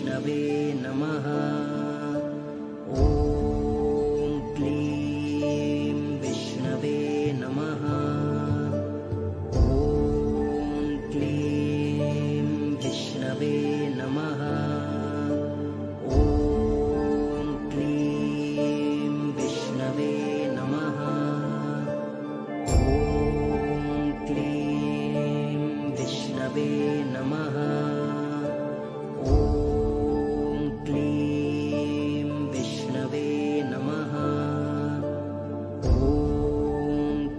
विष्णवे नमः। ॐ क्लीं विष्णवे नमः। ॐ क्लीं विष्णवे नमः। ॐ क्लीं विष्णवे नमः। ॐ क्लीं विष्णवे नमः। ॐ क्लीं विष्णवे नमः। ॐ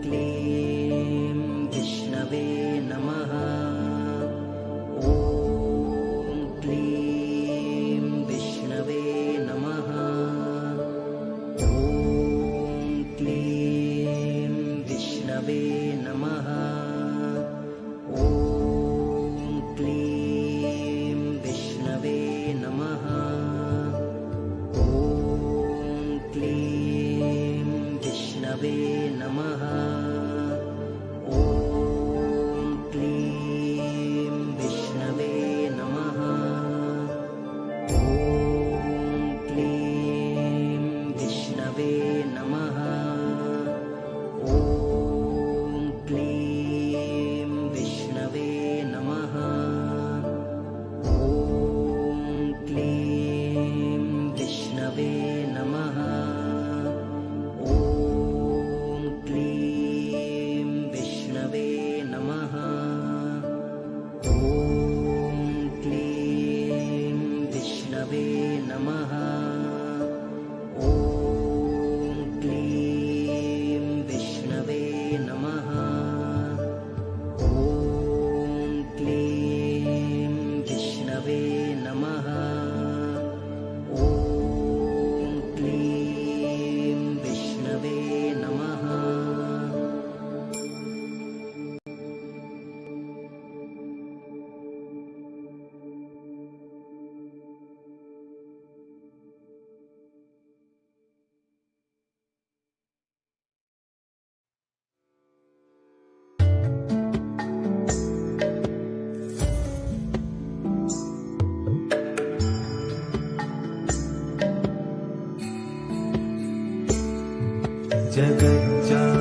क्लीं विष्णवे नमः। ॐ क्लीं विष्णवे नमः। ॐ क्लीं विष्णवे नमः। ॐ क्लीं विष्णवे नमः। ॐ क्लीं विष्णवे नमः। ॐ क्लीं विष्णवे नमः। ॐ क्लीं विष्णवे नमः। ॐ क्लीं विष्णवे नमः। ॐ क्लीं विष्णवे नमः। ॐ क्लीं विष्णवे नमः। ॐ क्लीं विष्णवे नमः। ॐ क्लीं विष्णवे नमः। ॐ क्लीं विष्णवे नमः। ॐ क्लीं विष्णवे नमः।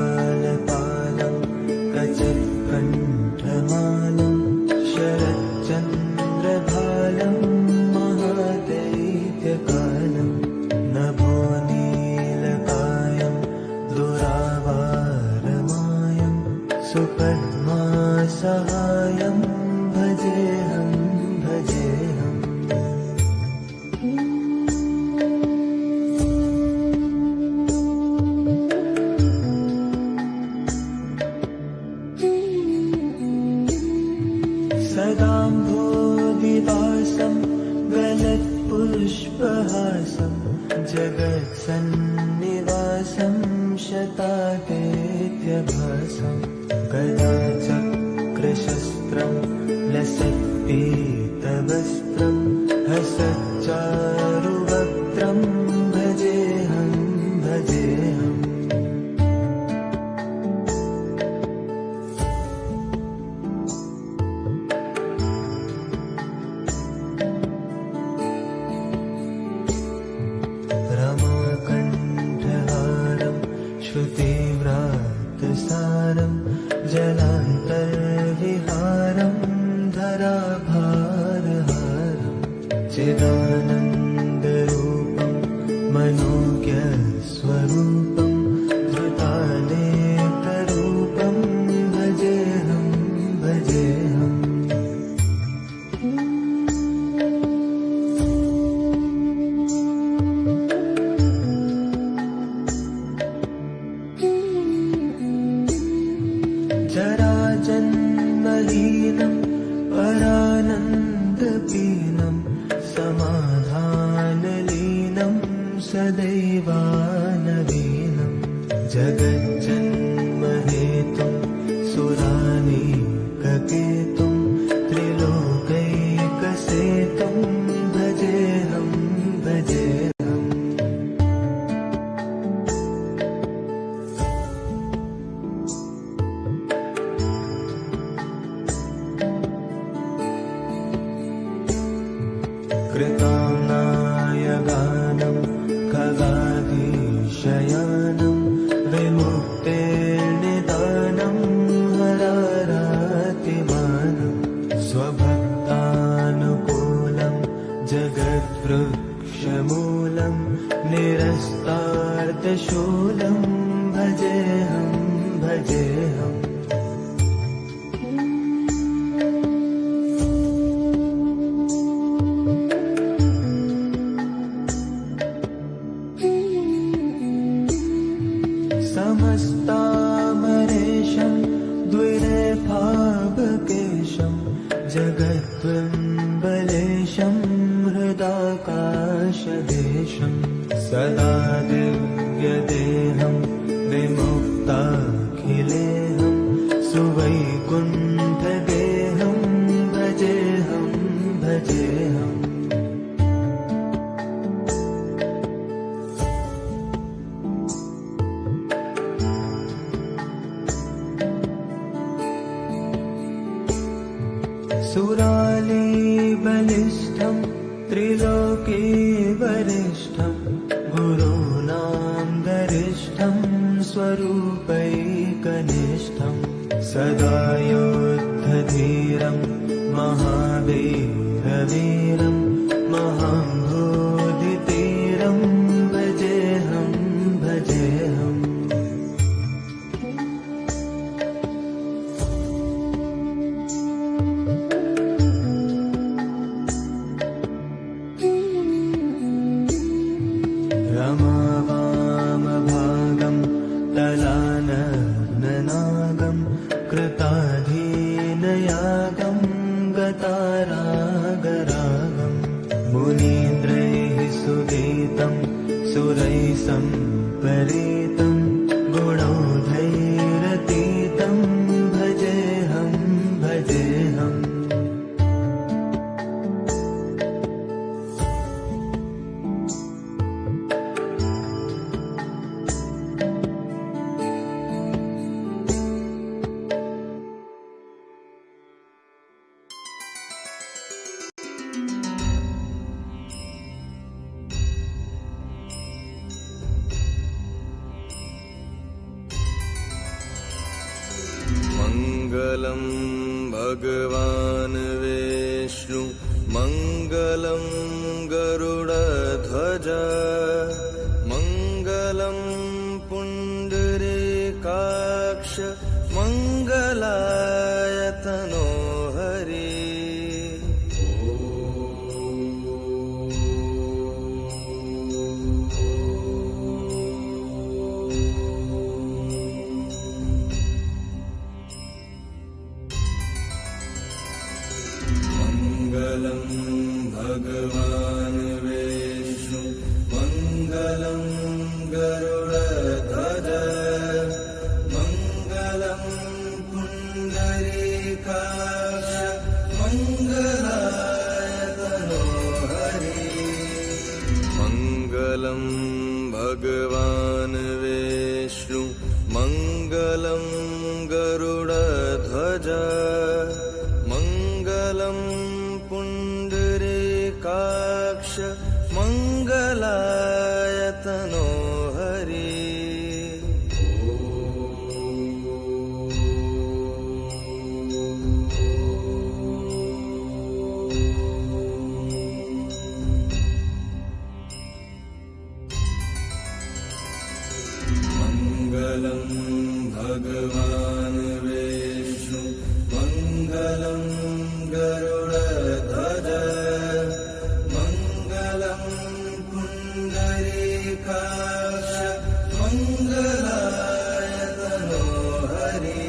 जगज्जालपालं कचत्कण्ठमालं शरच्चन्द्रभालं महादैत्यकालं नभोनीलकायं दुरावारमायं सुपद्मासहायं भजेऽहं भजेऽहम्। सदाम्भोदिवासं गलत्पुष्पहासं जगत्सन्निवासं शतादेत्यभासं गदाचक्रशस्त्रं लसत्पीतवस्त्रं हसच्चारुवक्त्रं भजेऽहं भजेऽहम्। रमाकण्ठहारं श्रुतिव्रातसारं जलान्तर्विहारं धराभारहारं चिदानन्दरूपं मनोज्ञस्वरूपं धृतानेकरूपं भजेऽहं भजेऽहम्। जराजन्महीनं परानन्दपीनं समाधानलीनं सदैवानवीनं जगज्जन्महेतुं सुरानीककेतुं त्रिलोकैकसेतुं भजेऽहं भजेऽहम्। कृता जगद्वृक्षमूलं निरस्तार्तशूलं भजेऽहं भजेऽहम् समस्तामरेशं द्विरेफाभकेशं जगद्विम्बलेशं हृदाकाशदेशं सदा दिव्यदेहं विमुक्ताखिलेहं सुवैकुण्ठगेहं भजेऽहं भजेऽहम् सुरालीबलिष्ठं त्रिलोकीवरिष्ठं गुरूणां गरिष्ठं स्वरूपैकनिष्ठं सदा युद्धधीरं महावीरवीरं महाम्भोधितीरं भजेऽहं भजेऽहम् रमावामभागं तलानग्ननागं कृताधीनयागं गतारागरागं मुनीन्द्रैः सुगीतं सुरैः सम्परीतं गुणौघैरतीतं भजेऽहं भजेऽहम् मङ्गलं भगवान् विष्णु मङ्गलं गरुडध्वज मङ्गलं पुण्डरीकाक्ष मङ्गलाय तनोहरि मङ्गलं भगवान् विष्णु मङ्गलं गरुडध्वज मङ्गलं पुण्डरीकाक्ष मङ्गलाय तनोहरि मङ्गलं भगवान् विष्णु मङ्गलं गरुडध्वज मङ्गलं पुण्डरीकाक्ष मङ्गलाय तनोहरि मङ्गलं भगवान् विष्णु मङ्गलं गरुडध्वज मङ्गलं पुण्डरीकाक्ष मङ्गलाय तनोहरि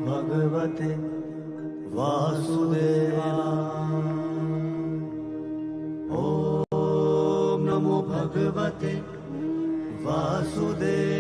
भगवते वासुदेवाय। ॐ नमो भगवते वासुदेवाय।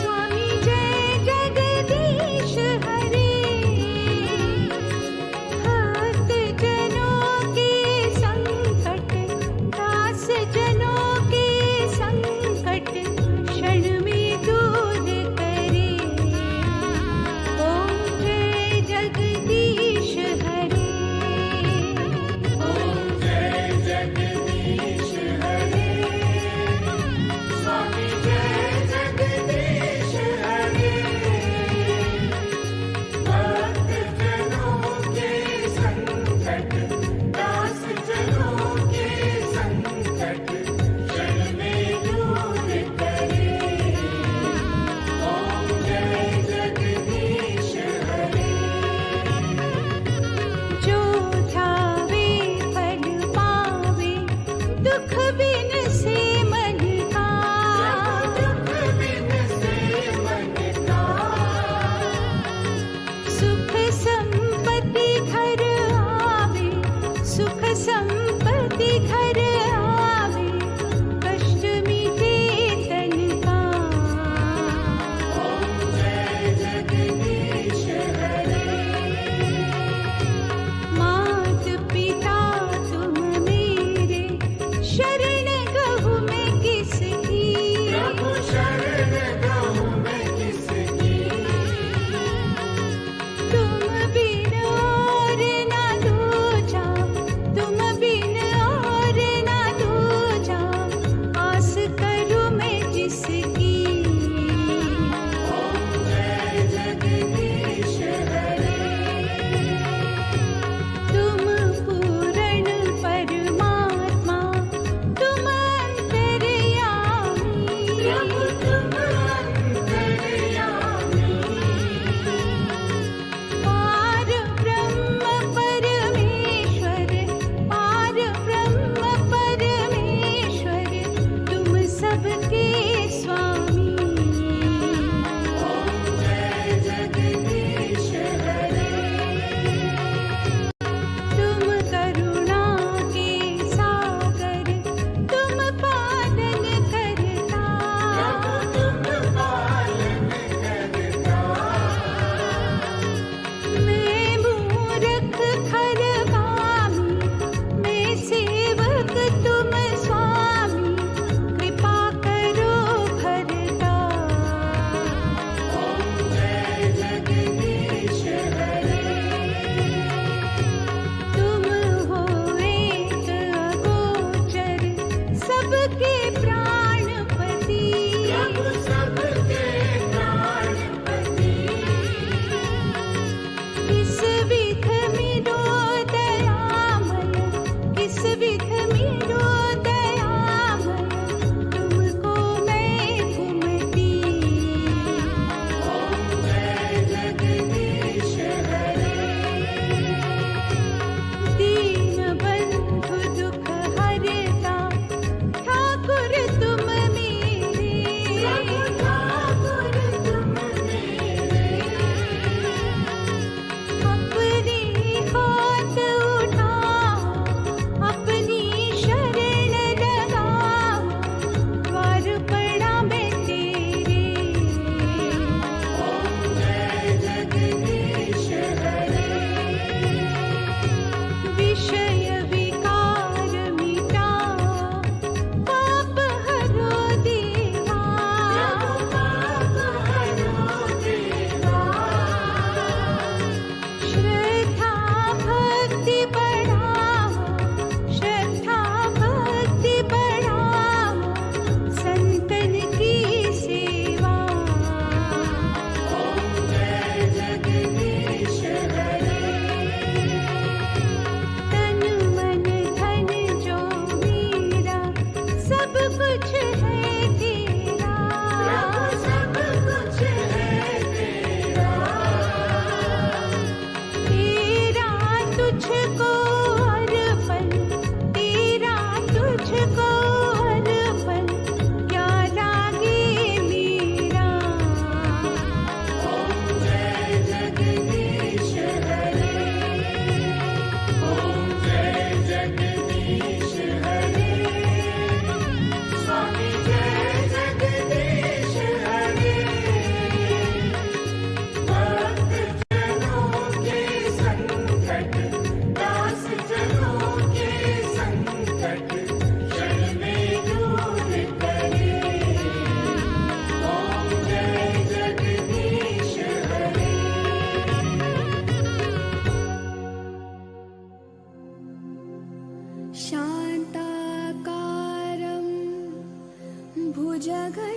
स्वामी जय जगदीश हरे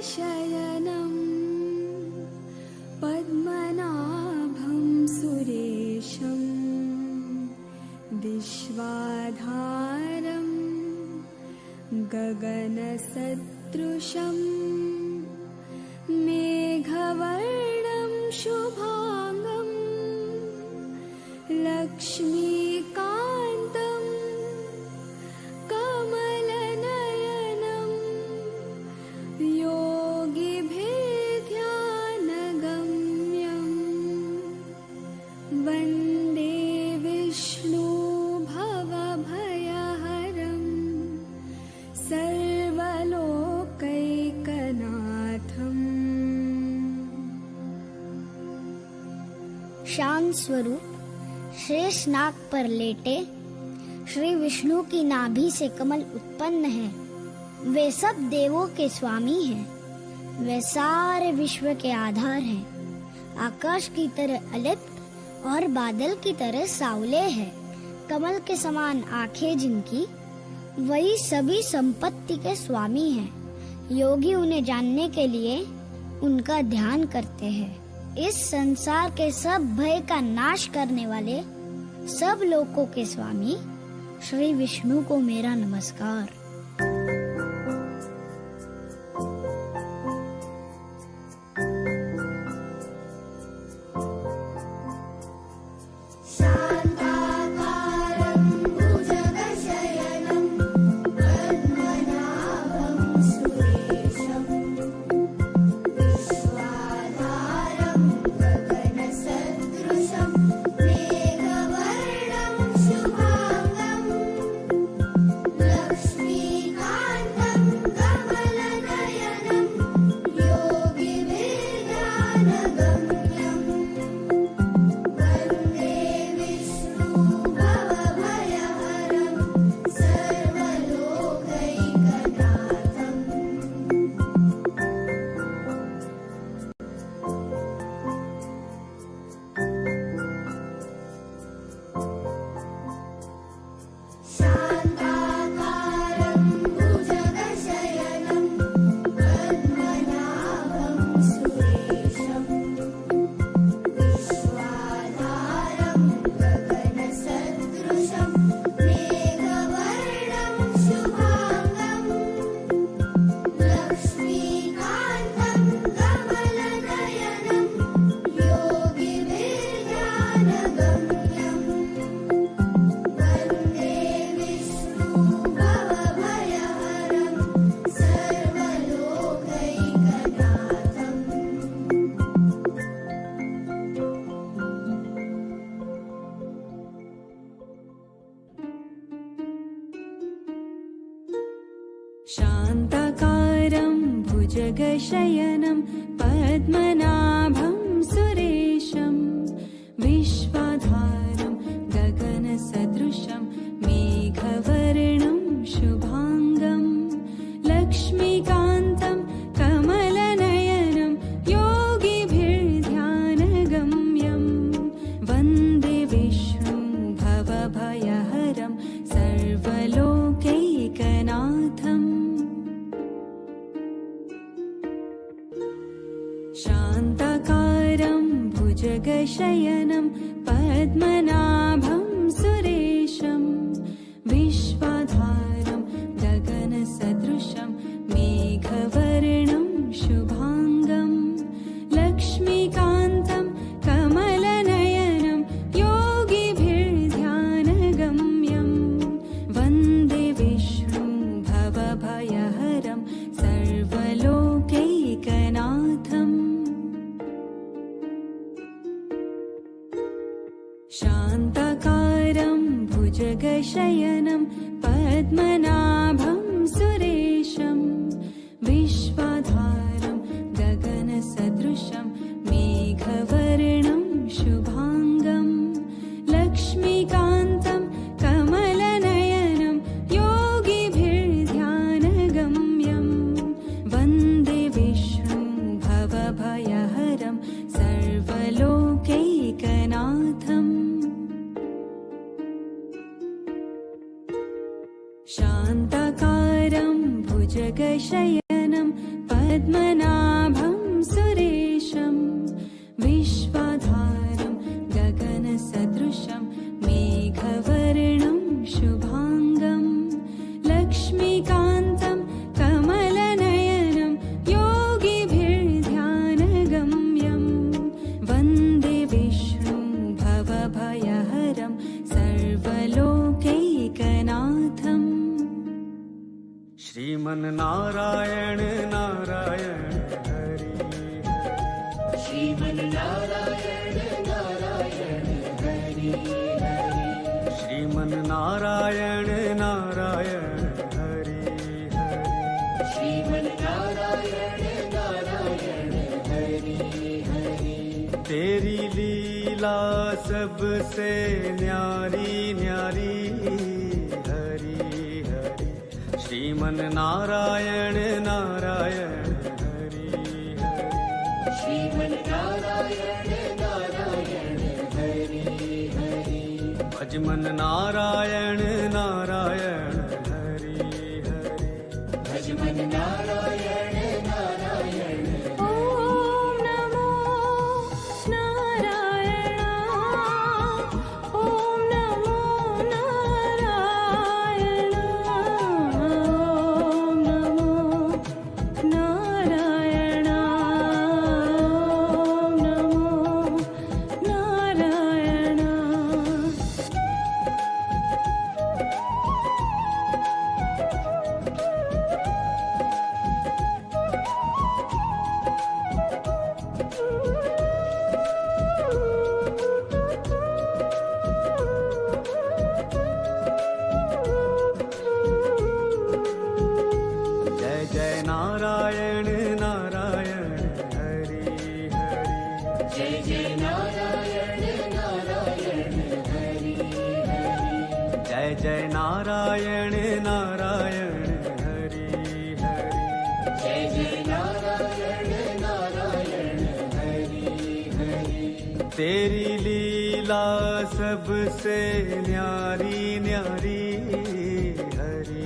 भुजगशयनं पद्मनाभं सुरेशं विश्वाधारं गगनसदृशं मेघवर्णं शुभांगं लक्ष्मीकान्तं कमलनयनं योगिभिर्ध्यानगम्यं वन्दे विष्णु भवभयहरं सर्वलोकैकनाथम्। शांत स्वरूप शेष नाग पर लेटे श्री विष्णु की नाभि से कमल उत्पन्न है। वे सब देवों के स्वामी हैं। वे सारे विश्व के आधार हैं। आकाश की तरह अलिप्त और बादल की तरह सावले हैं। कमल के समान आंखें जिनकी, वही सभी संपत्ति के स्वामी हैं। योगी उन्हें जानने के लिए उनका ध्यान करते हैं। इस संसार के सब भय का नाश करने वाले, सब लोकों के स्वामी श्री विष्णु को मेरा नमस्कार। शान्ताकारं भुजगशयनं पद्मनाभं सुरेशं विश्वाधारं गगनसदृशं मेघवर्णं शुभांगं लक्ष्मीकान्तं कमलनयनं योगिभिर्ध्यानगम्यं वन्दे विष्णु भवभयहरं सर्वलोकैकनाथम्। शान्ताकारं भुजगशयनं पद्मनाभं सुरेशं विश्वाधारं गगनसदृशं मेघवर्णं शुभांगं लक्ष्मीकान्तं कमलनयनं योगिभिर्ध्यानगम्यं वन्दे विष्णु भवभयहरं सर्वलोकैकनाथम्। शान्ताकारं भुजगशयनं पद्मनाभं सुरेशं विश्वाधारं गगनसदृशं मेघवर्णं शुभांगं लक्ष्मीकान्तं कमलनयनं योगिभिर्ध्यानगम्यं वन्दे विष्णु भवभयहरं सर्वलोकैकनाथम्। शान्ताकारं भुजगशयनं पद्मनाभं नारायण नारायण हरि श्रीमन् नारायण नारायण हरि हरि श्रीमन् नारायण नारायण हरि हरि श्रीमन् नारायण नारायण हरि हरि तेरी लीला सबसे न्यारी न्यारी हरि हरि श्रीमन् नारायण नारायण हरि हरि श्रीमन् नारायण नारायण हरि हरि भजमन नारायण नारायण हरि हरि भजमन् नारायण नारायण ॐ नमो नारायण ॐ नमो नारायण ॐ नमो नारायण ॐ नमो नारायण जय जय नारायण नारायण हरि हरि जय जय नारायण नारायण हरि हरि जय जय नारायण नारायण हरि हरि जय जय नारायण नारायण हरि हरि तेरी लीला सबसे न्यारी न्यारी हरि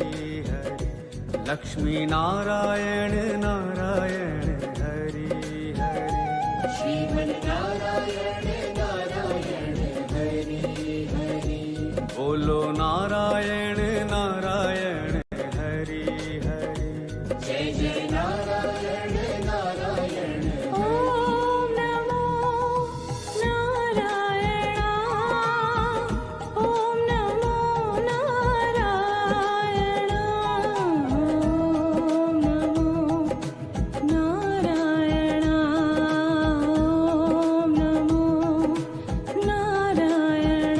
हरि लक्ष्मी नारायण नारायण हरि हरि श्रीमन् नारायण नारायण हरि हरि बोलो नारायण नारायण हरि हरि जय जय नारायण नारायण ॐ नमो नारायण ॐ नमो नारायण ॐ नमो नारायण ॐ नमो नारायण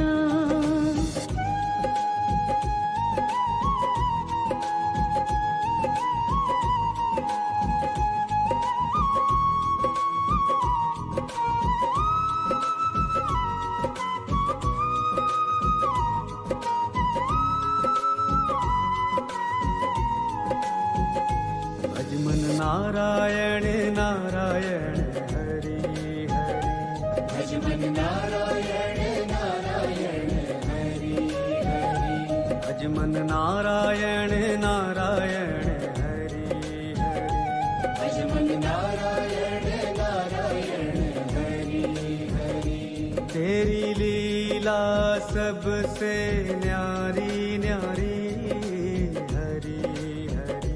भजमन नारायण नारायण हरि हरि भजमन् नारायण नारायण हरि हरि भजमन नारायण नारायण हरि हरि भजमन् नारायण नारायण हरि हरि तेरी लीला सबसे न्यारी न्यारी हरि हरि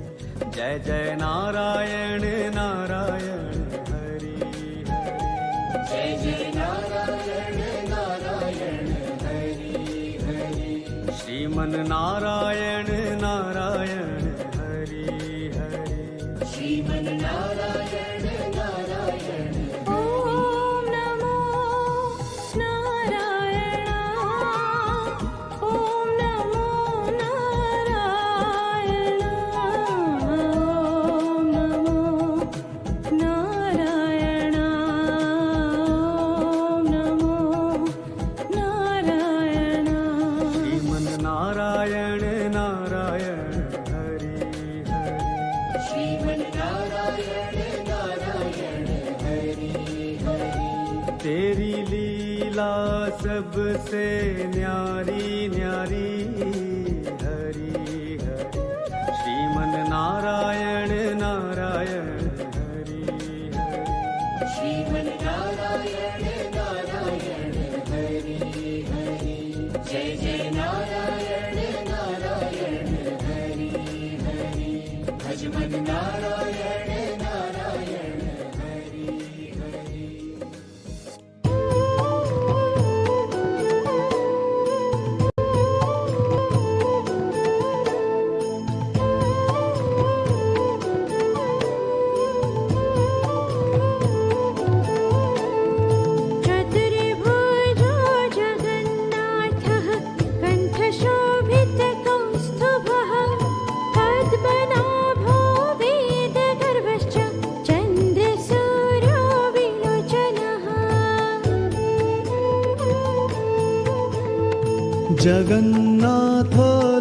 जय जय नारायण नारायण हरि हरि जय जय नारायण नारायण हरि हरि श्रीमन् नारायण नारायण हरि हरि श्रीमन् नारायण नारायण ॐ नमो नारायण ॐ नमो नारायण ॐ नमो नारायण ॐ नमो नारायण श्रीमन् नारायण नारायण हरि हरि श्रीमन् नारायण नारायण हरि हरि तेरी लीला सबसे न्यारी न्यारी हरि हरि श्रीमन् नारायण नारायण हरि हरि श्रीमन् नारायण नारायण हरि हरि जय जय नारायण नारायण हरि हरि भजमन् नारायण नारायण हरि हरि ॐ जगन्नाथ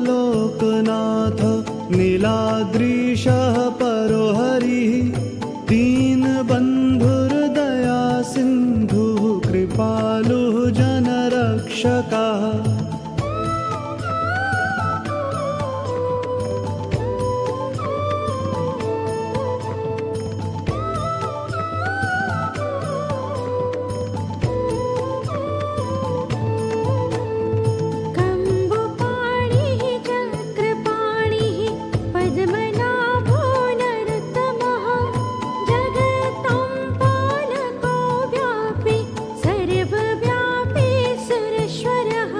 लोकनाथ नीलाद्रीशः परो हरिः दीनबन्धुर्दया सिन्धुः कृपालुः जनरक्षकः कम्बुपाणिः चक्रपाणिः पद्मनाभो नरोत्तमः जगतां पालको व्यापी सर्वव्यापी सुरेश्वरः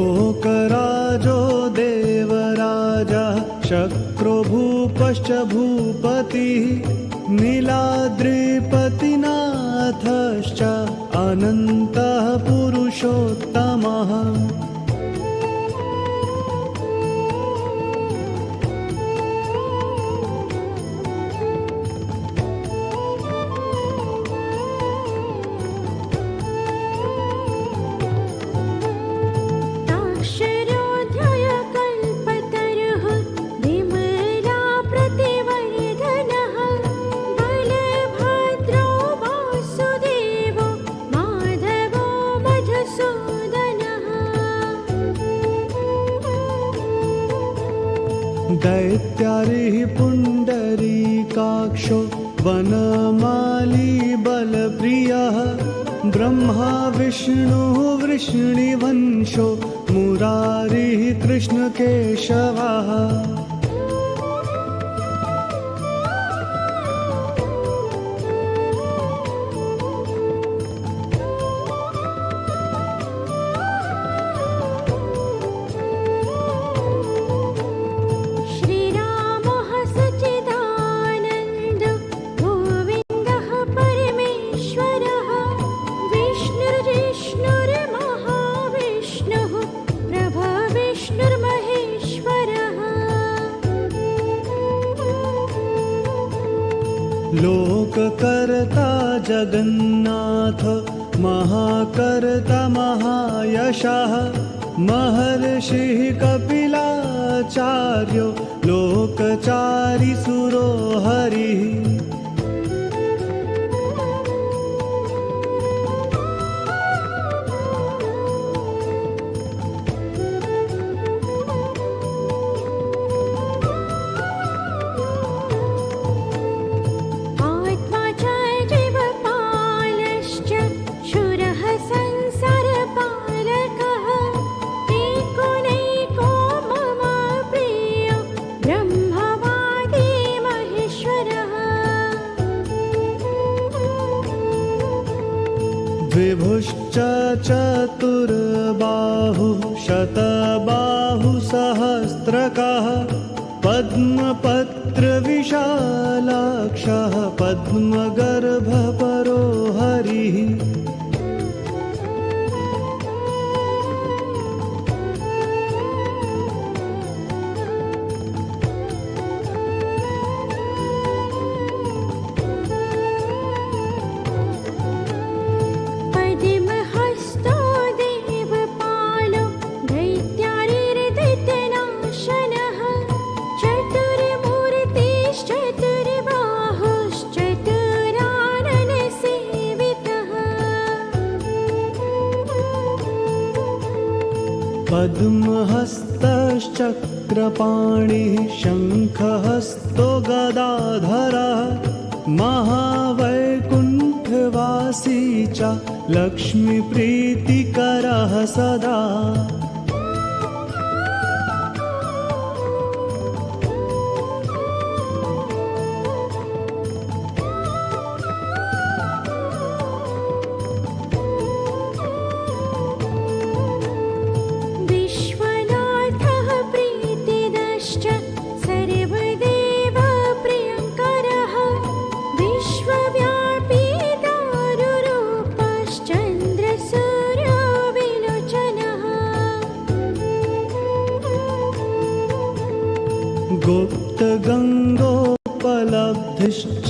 लोकराजो देवराजः शक्रो भूपश्च भूपतिः नीलाद्रिपतिनाथश्च अनन्तः पुरुषोत्तमः ताक्षरोऽध्ययकल्पतरुः विमला प्रतिवर्धनः बलभद्रो वासुदेवो माधवो मधुसूदनः दैत्यारिः पुण्डरीकाक्षो वनमाली बलप्रियः ब्रह्मा विष्णुः वृष्णिवंशो मुरारिः कृष्णकेशवः श्रीरामः सच्चिदानन्दो गोविन्दः परमेश्वरः विष्णुर्जिष्णुर्महाविष्णुः प्रभविष्णुर्महेश्वरः लोककर्ता जगन्नाथ महाकर्ता महायशः महर्षिः कपिलाचार्यो लोकचारी सुरो हरिः आत्मा च जीवपालश्च शूरः संसारपालकः एको मम प्रियो ब्रह्मवादी महेश्वरः द्विभुश्च चतुर्बाहुः शतबाहुः सहस्रकः पद्मपत्रविशालाक्षः पद्मगर्भपरो हरिः पद्महस्तो देवपालो दैत्यारिर्दैत्यनाशनः चतुर्मूर्तिश्चतुर्बाहुश्चतुराननसेवितः पद्महस्तश्चक्रपाणिः शङ्खहस्तो गदाधरः महावैकुण्ठवासी च लक्ष्मीप्रीतिकरः सदा विश्वनाथः प्रीतिदश्च सर्वदेवप्रियङ्करः विश्वव्यापी दारुरूपश्चन्द्रसूर्यविलोचनः गुप्तगङ्गोपलब्धिश्च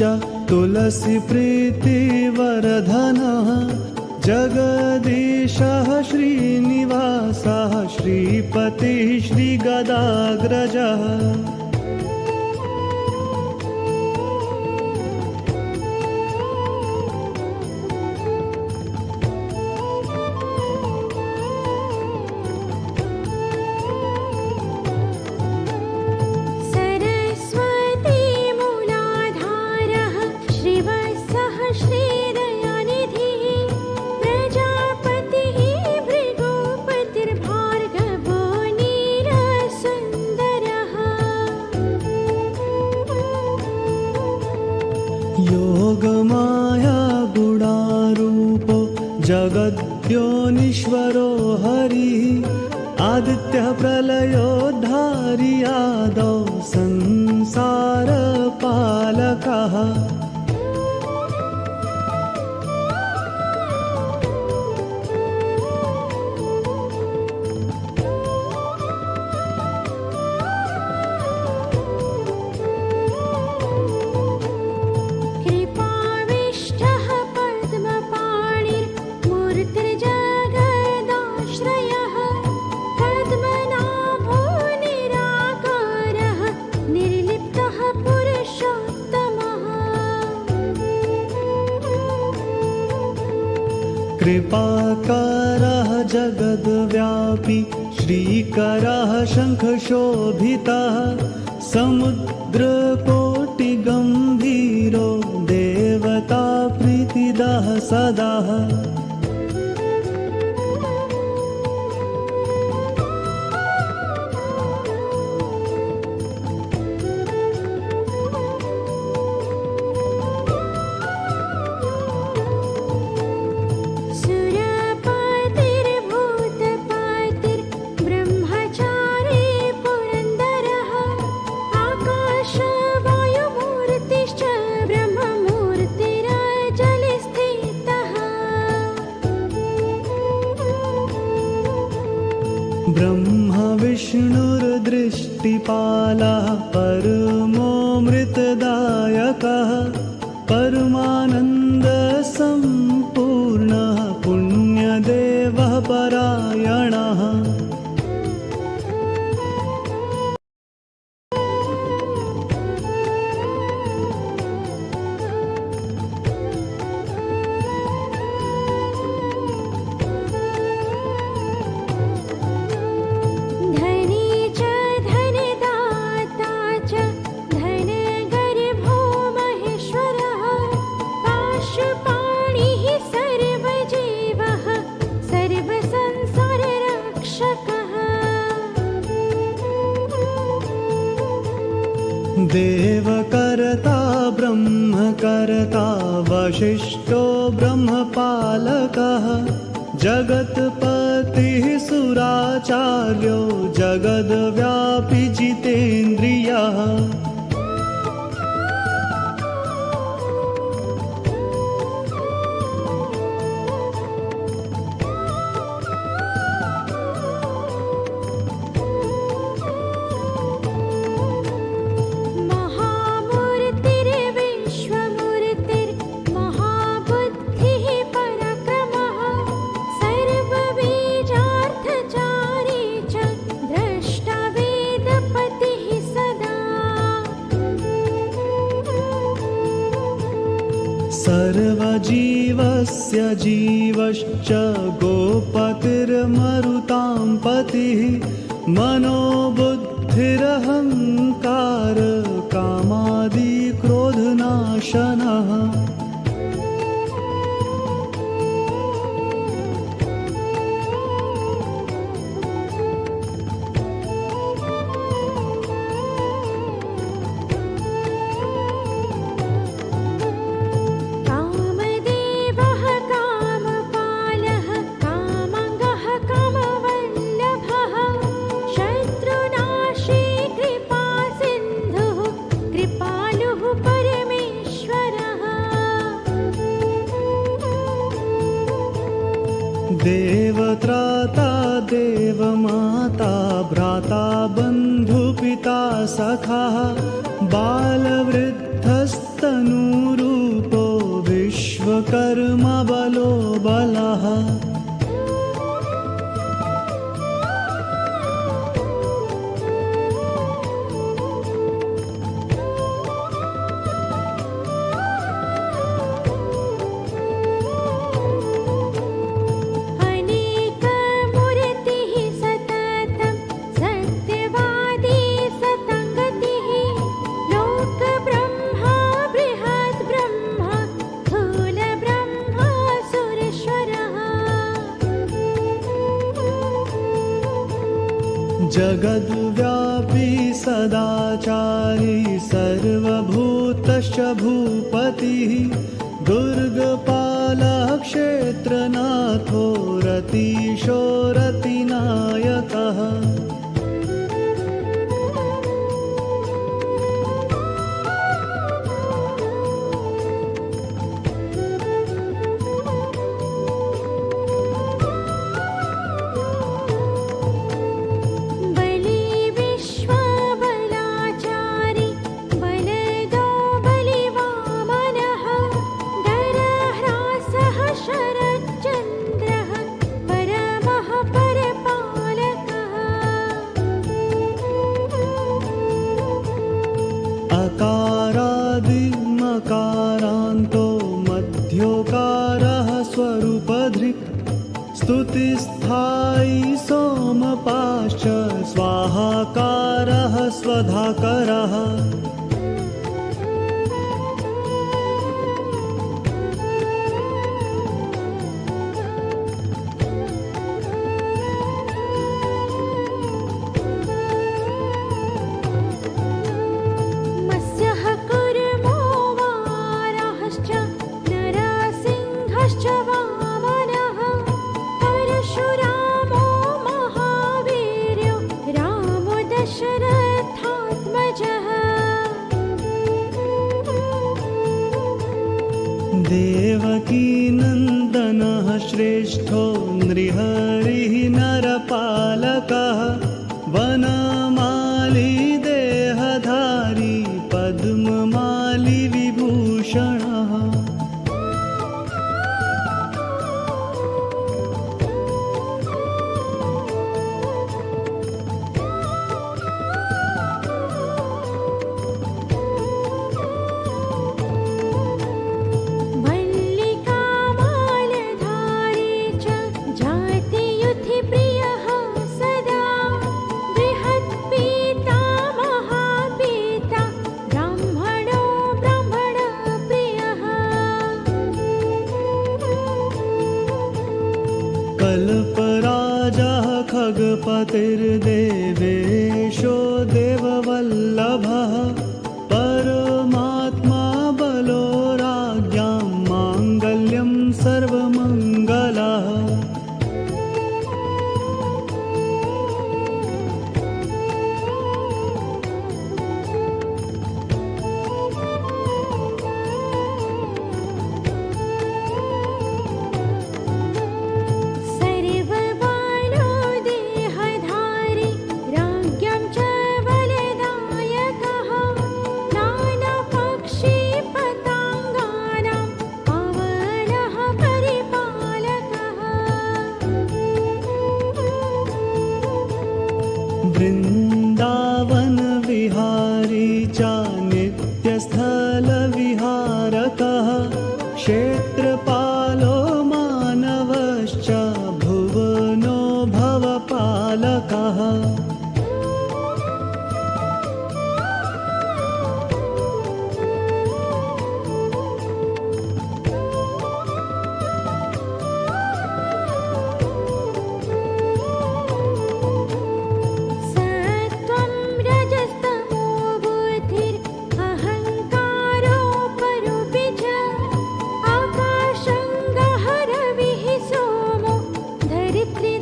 तुलसीप्रीतिवर्धनः जगदीशः श्रीनिवासः श्रीपतिः श्रीगदाग्रजः सरस्वती मूलाधारः श्रीवत्सः श्रीदयानिधिः प्रजापतिः भृगुपतिर्भार्गवो नीलसुन्दरः योगमाया गुणारूपो जगद्योनीश्वरो हरिः आदित्यः प्रलयोद्धारी आदौ संसारपालकः कृपाविष्टः पद्मपाणिर्मूर्तिर्जगदाश्रयः पद्मनाभो निराकारः निर्लिप्तः पुरुषोत्तमः कृपाकारः जगद्व्यापी श्रीकरः शङ्खशोभितः समुद्रकोटिगम्भीरो देवता प्रीतिदः सदा सुरपतिर्भूतपतिर्ब्रह्मचारी पुरन्दरः आकाशवायुमूर्तिश्च ब्रह्ममूर्तिरजलस्थितः ब्रह्म विष्णुर्दृष्टिपालः परमो मृतदायकः परमानन्दसम्पूर्णः पुण्यदेवः परायणः धनी च धनदाता च धनगर्भो महेश्वरः पाशुपाणिः सर्वजीवः सर्वसंसाररक्षकः देवकर्ता ब्रह्मकर्ता वसिष्ठो ब्रह्मपालकः जगत्पतिः सुराचार्यो जगद्व्यापी जितेन्द्रियः महामूर्तिर्विश्वमूर्तिर्महाबुद्धिः पराक्रमः सर्वबीजार्थचारी च द्रष्टा वेदपतिः सदा सर्वजीवस्य जीवश्च गोपतिर्मरुतां पतिः मनोबुद्धिरहङ्कार कामादि क्रोधनाशनः कामदेवः कामपालः कामङ्गः कामवल्लभः शत्रुनाशी कृपासिन्धुः कृपालुः परमेश्वरः देवत्राता देवमाता भ्राता बन्धुपिता सखा बालवृद्धस्तनूरूपो विश्वकर्मा बलो बला स्वधाकरः अनेकमूर्तिः सततं सत्यवादी सतङ्गतिः लोकब्रह्मा बृहद्ब्रह्मा स्थूलब्रह्मा सुरेश्वरः जगद्व्यापी सदाचारी सर्वभूतश्च भूपतिः दुर्गपालः क्षेत्रनाथो रतीशो रतिनायकः बली विश्वबलाचारी बलदो बलिवामनः दरह्रासः शरच्चन्द्रः परमः परपालकः अकारादिमकारान्तो मध्योकारः स्वरूपधृक् स्तुतिस्थायी सोमपाश्च स्वाहाकारः स्वधाकरः मत्स्यः कूर्मो वाराहश्च नरसिंहश्च वामनः परशुरामो महावीर्यो रामो दशरथात्मजः देवकीनन्दनः श्रेष्ठो नृहरिः नरपालकः वनमाली देहधारी पद्ममाली विभूषणः वल्लिकामालधारी च जातियुधिप्रियः सदा बृहत्पीता महापीता ब्राह्मणो ब्राह्मणप्रियः कल्पराजः खगपतिर्देवेशो देववल्लभः परमात्मा बलो राज्ञां माङ्गल्यं सर्वमङ्गलः सर्वबालो देहधारी राज्ञं च बलदायकः नानापक्षी पतङ्गानां पावनः परिपालकः वृन्दावनविहारी च नित्यस्थलविहारकः क्षेत्रपालो मानवश्च भुवनो भवपालकः सत्त्वं रजस्तमो बुद्धिरहङ्कारो परोऽपि च आकाशं गहरविः सोमो धरित्रीधरणीधरः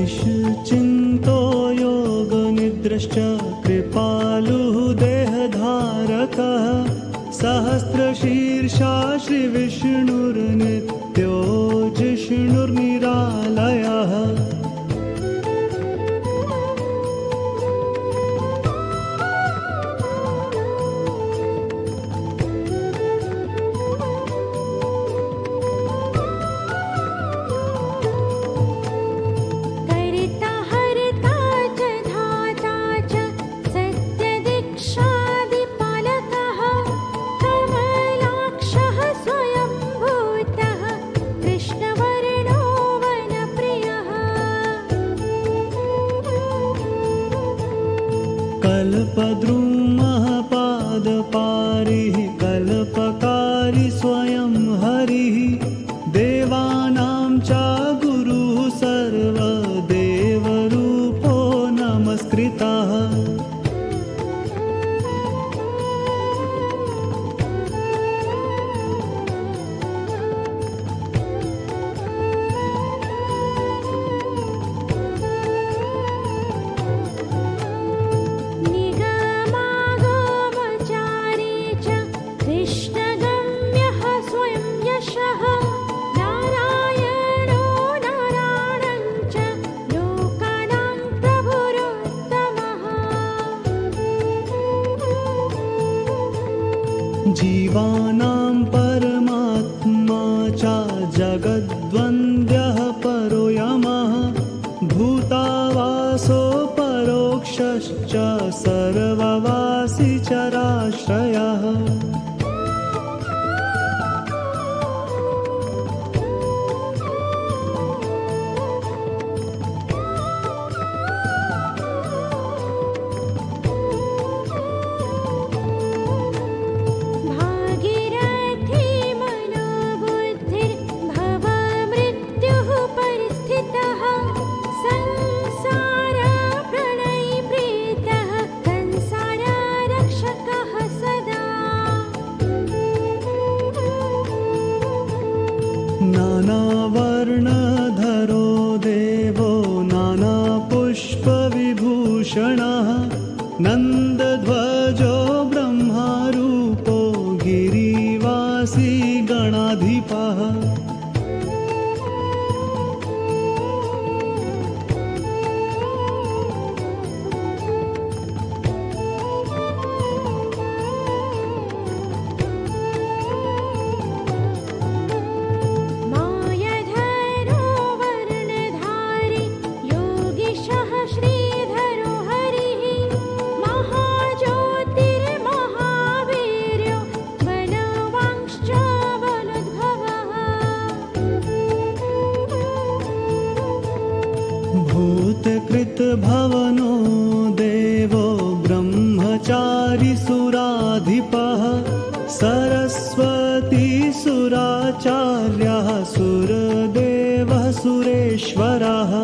निश्चिन्तो योगनिद्रश्च कृपालुः देहधारकः सहस्रशीर्षा श्रीविष्णुर्नित्यो जिष्णुर्निरालयः कल्पद्रुमः पादपारिः कल्पकारी स्वयं हरिः देवानां च गुरुः सर्वदेवरूपो नमस्कृतः निगमागमचारी च कृष्णगम्यः स्वयं यशः नारायणो नारायणं च लोकानां प्रभुरुत्तमः जीवानां परमात्मा च जगद्वन्द्यः परो यमः भूतावासो परोक्षश्च सर्ववासी चराश्रयः भागीरथी मनोबुद्धिर्भवमृत्युः परिस्थितः संसारप्रणयीप्रीतः संसाररक्षकः सदा नानावर्णधरो देवो नानापुष्पविभूषणः नन्दध्वजो ब्रह्मारूपो गिरिवासी गणाधिपः मायधरो वर्णधारी योगीशः श्रीधरो हरिः महाज्योतिर्महावीर्यो बलवांश्च बलोद्भवः भूतकृतभवनो देवो ब्रह्मचारी सुराधिपः सरस्वती सुराचार्यः सुरदेवः सुरेश्वरः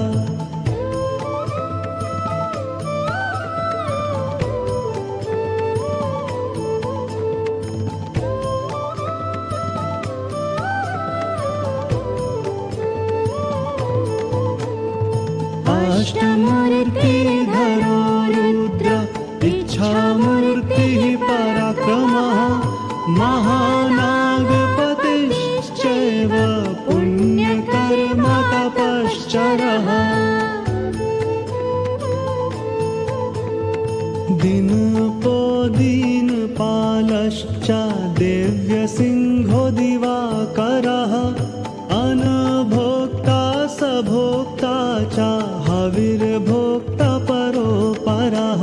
अष्टमूर्तिधरो रुद्र इच्छामूर्तिः पराक्रमः महानागपतिश्चैव पुण्यकर्म तपश्चरः दिनपो दीनपालश्च दिव्यसिंहो दिवाकरः अनभोक्ता सभोक्ता च हविर्भोक्ता परोपरः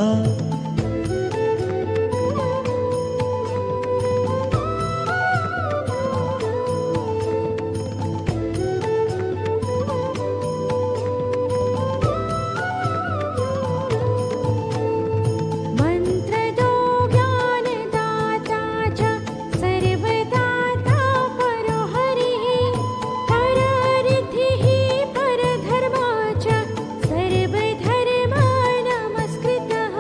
मन्त्रदो ज्ञानदाता च सर्वदाता परो हरिः पररिद्धिः परधर्मा च सर्वधर्म नमस्कृतः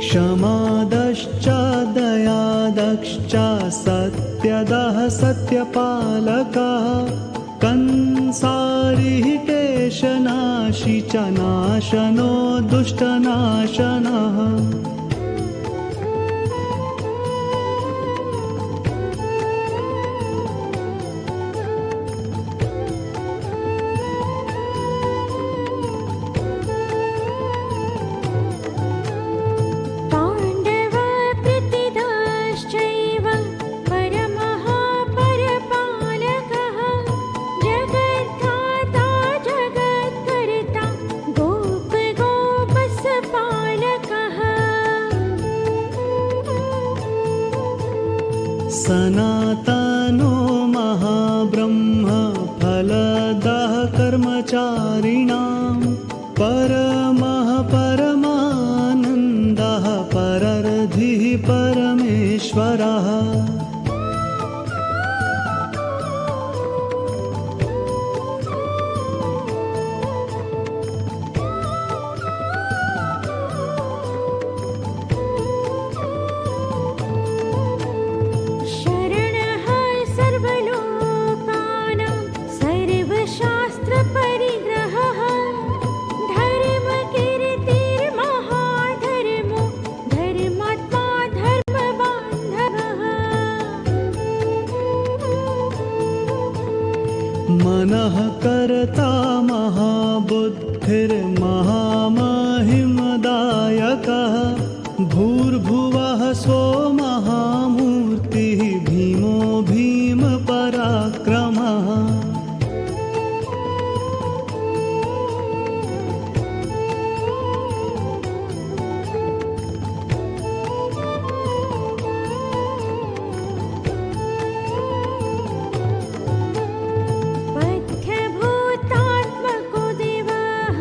क्षमादश्च दयादश्च सत्यदः सत्यपालकः कंसारिः केशनाशी च नाशनो दुष्टनाशनः पाण्डवप्रतिदाश्चैव परमः परपालकः जगद्धाता जगत्कर्ता गोपगोपसपालकः सनातनो महाब्रह्म फलदः कर्मचारिणां परमः परमानन्दः परर्धिः परमेश्वरः। शरणः सर्वलोकानां सर्वशास्त्रपरिग्रहः धर्मकीर्तिर्महाधर्मो धर्मात्मा धर्मबान्धवः। मनः कर्ता महाबुद्धिर्महामहिमदायकः भूर्भुवः स्वो महामूर्तिः भीमो भीमपराक्रमः। पथ्यभूतात्मको देवः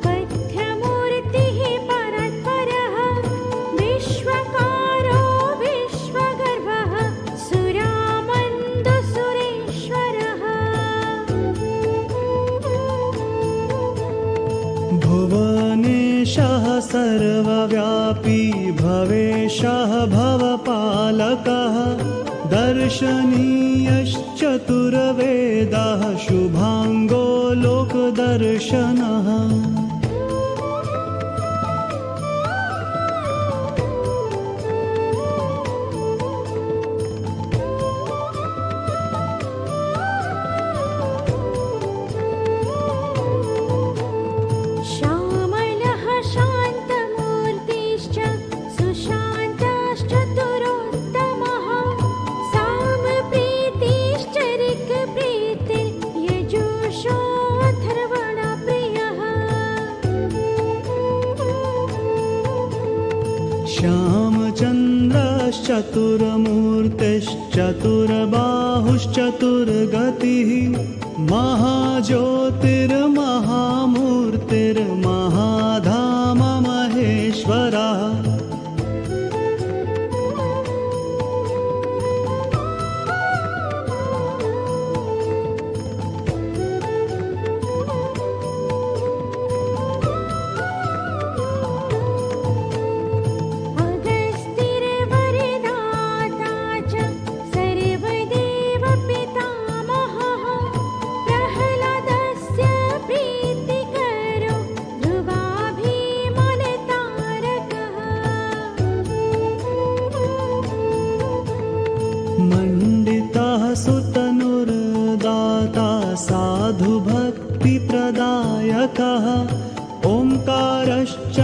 पथ्यमूर्तिः परात्परः विश्वकारो विश्वगर्वः सुरामन्दुसुरेश्वरः। भुवनेशः सर्वव्यापी भवेशः भवपालकः दर्शनीयश्चतुर्वेदः शुभाङ्गो लोकदर्शनः। श्यामलः शान्तमूर्तिश्च सुशान्तश्चतुरोत्तमः सामप्रीतिश्च ऋक्प्रीतिर्यजुषोऽथर्वणप्रियः। श्यामचन्द्रश्चतुर्मूर्तिश्चतुर्बाहुश्चतुर्गतिः महाज्योतिर्महामूर्तिर्महाधाम महेश्वरः। अगस्तिर्वरदाता च सर्वदेवपितामहः प्रह्लादस्य प्रीतिकरो ध्रुवाभिमानतारकः। मण्डितः सुतनुर्दाता साधुभक्तिप्रदायकः ओङ्कारश्च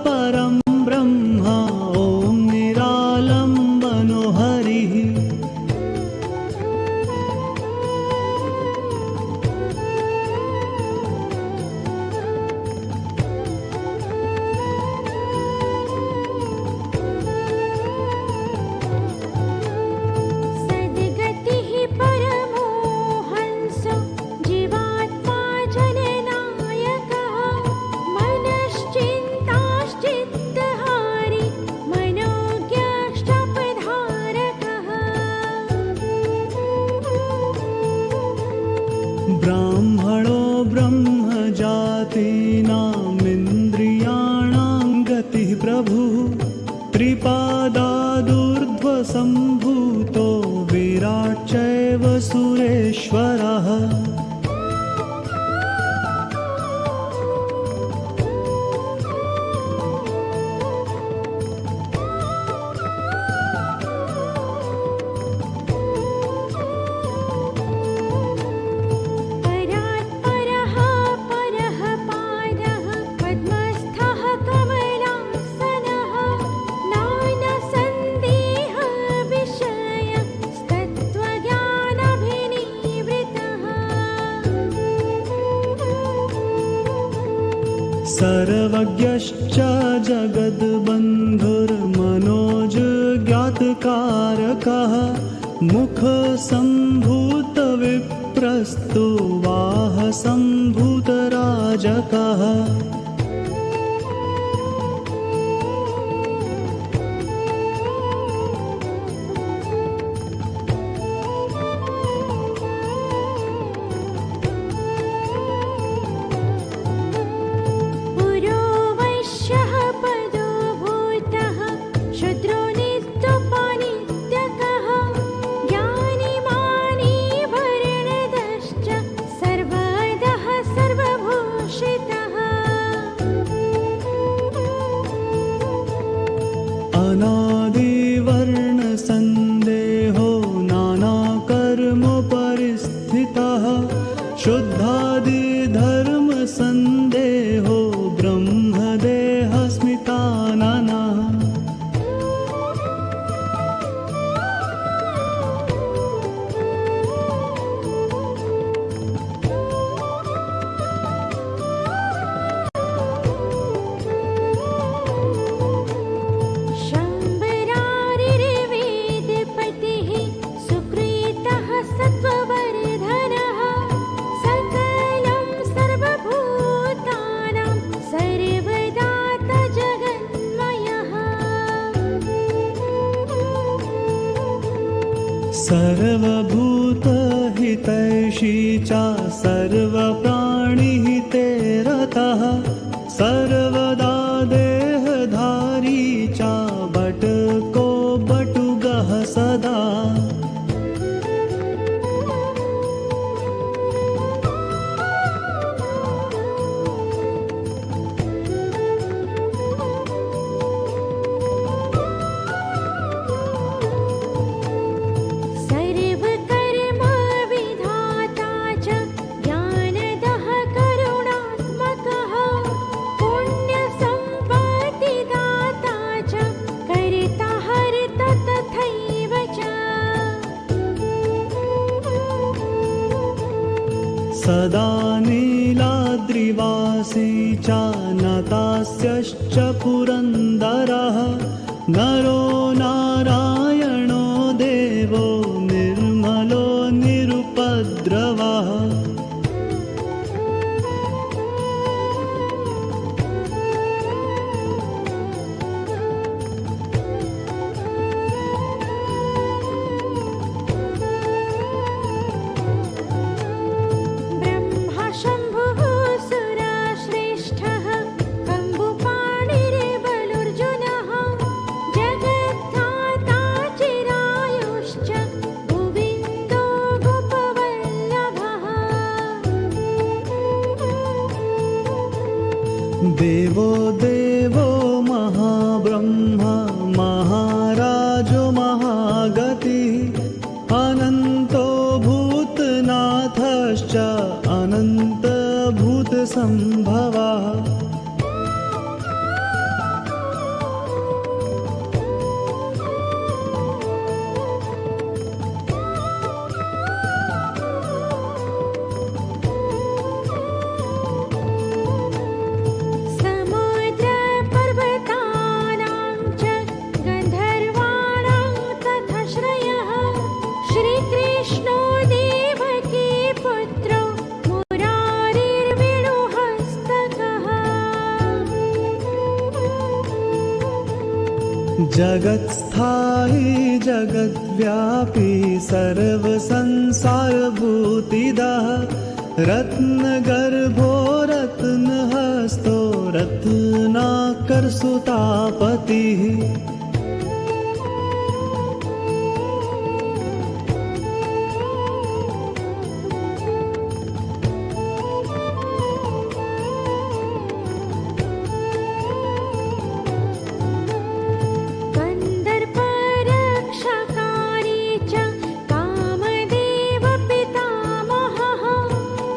परं ब्रह्म ॐ निरालम्बनो हरिः। सद्गतिः परमो हंसो जीवात्मा जननायकः मनश्चिन्ताश्चित्तहारी मनोज्ञाष्टपधारकः। ब्राह्मणो ब्रह्मजातीनामिन्द्रियाणां गतिः प्रभुः त्रिपादादूर्ध्वसम्भूतो विराट् चैव सुरेश्वरः। परात्परः परः पादः पद्मस्थः कमलासनः नानासन्देहविषयस्तत्त्वज्ञानाभिनिवृत्तः। सर्वज्ञश्च जगद्बन्धुर्मनोजज्ञातकारकः मुखसम्भूतविप्रस्तु वाहसम्भूतराजकः। सर्वभूतहितैषी च सर्वप्राणिहिते रतः सर्वदा देहधारी च बटको बटुगः सदा सर्वकर्म विधाता च ज्ञानदः करुणात्मकः पुण्यसम्पत्तिदाता च कर्ता हर्ता तथैव च सदा नीलाद्रिवासी च नतास्यश्च पुरन्दरः नरो नारायणो देवो निर्मलो निरुपद्रवः ब्रह्मा शम्भुः सुरश्रेष्ठः कम्बुपाणिर्बलुर्जुनः जगद्धाता चिरायुश्च गोविन्दो गोपवल्लभः देवो देवो महाब्रह्मा महाराजो महागतिः अनन्तो भूतनाथश्च अनन्तभूतसम्भवः समुद्रपर्वतानां च गन्धर्वाणां तथा श्रयः श्रीकृष्णो देवकी पुत्रो मुरारिर्वेणुहस्तकः जगत्स्थायी जगद्व्यापी सर्वसंसारभूतिदः रत्नगर्भो रत्नहस्तो रत्नाकरसुतापतिः कन्दर्परक्षकारी च कामदेव पितामहः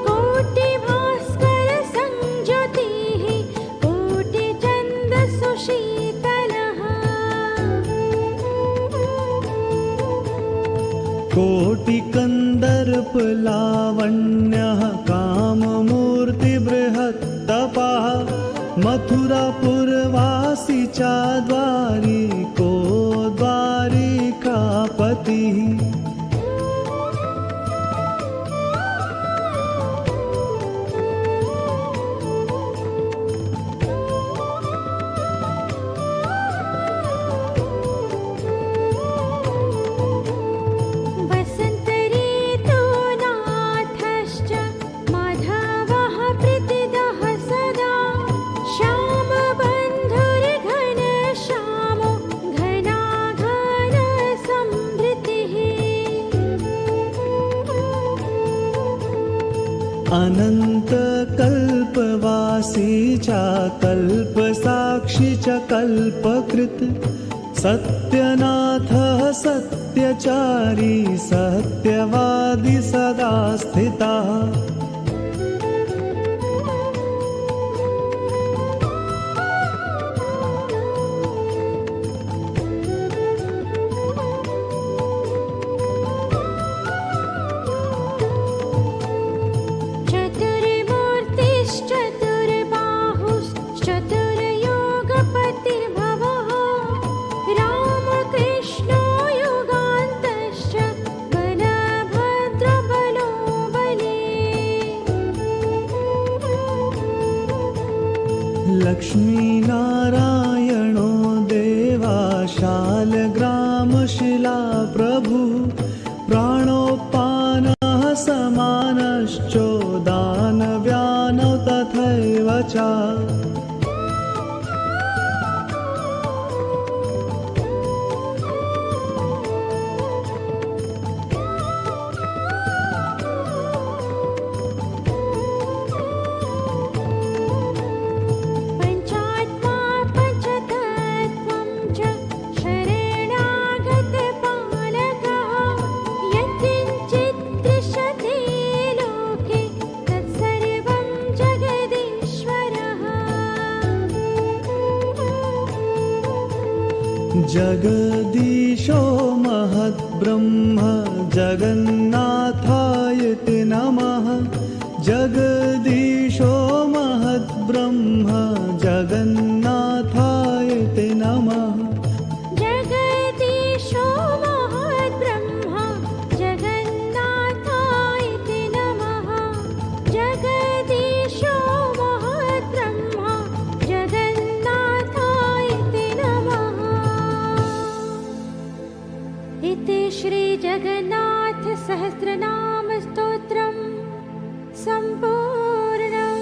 कोटिभास्करसंज्योतिः कोटिचन्द्रसुशीतलः कोटिकन्दर्पलावण्यः काममूर्तिबृहत्तपः मथुरापुरवासी च द्वारिको द्वारिकापतिः वसन्तऋतुनाथश्च माधवः प्रतिदः सदा श्यामबन्धुर्घनश्यामो घनाघनसंवृत्तिः अनन्तकल्पवासी च कल्पसाक्षी च कल्पकृत् सत्यनाथः सत्यचारी सत्यवादी सदा स्थितः चतुर्बाहुश्चतुर्योगपतिर्भवः रामकृष्णो युगान्तश्च बलभद्रबलो बली लक्ष्मीनारायणो देवा शालग्रामशिला प्रभु पञ्चात्मा पञ्चतत्त्वं च शरणागतपालकः यत्किञ्चित् दृश्यते लोके तत्सर्वं जगदीश्वरः। जगदीशो महद्ब्रह्म जगन्नाथायते नमः। जगदीशो महद्ब्रह्म जगन्नाथायते नमः। जगदीशो महद्ब्रह्म जगन्नाथाय ते नमः। जगदीशो महद्ब्रह्म जगन्नाथाय ते नमः। इति श्री जगन्नाथ सहस्रनाम स्तोत्रम् सम्पूर्णम्।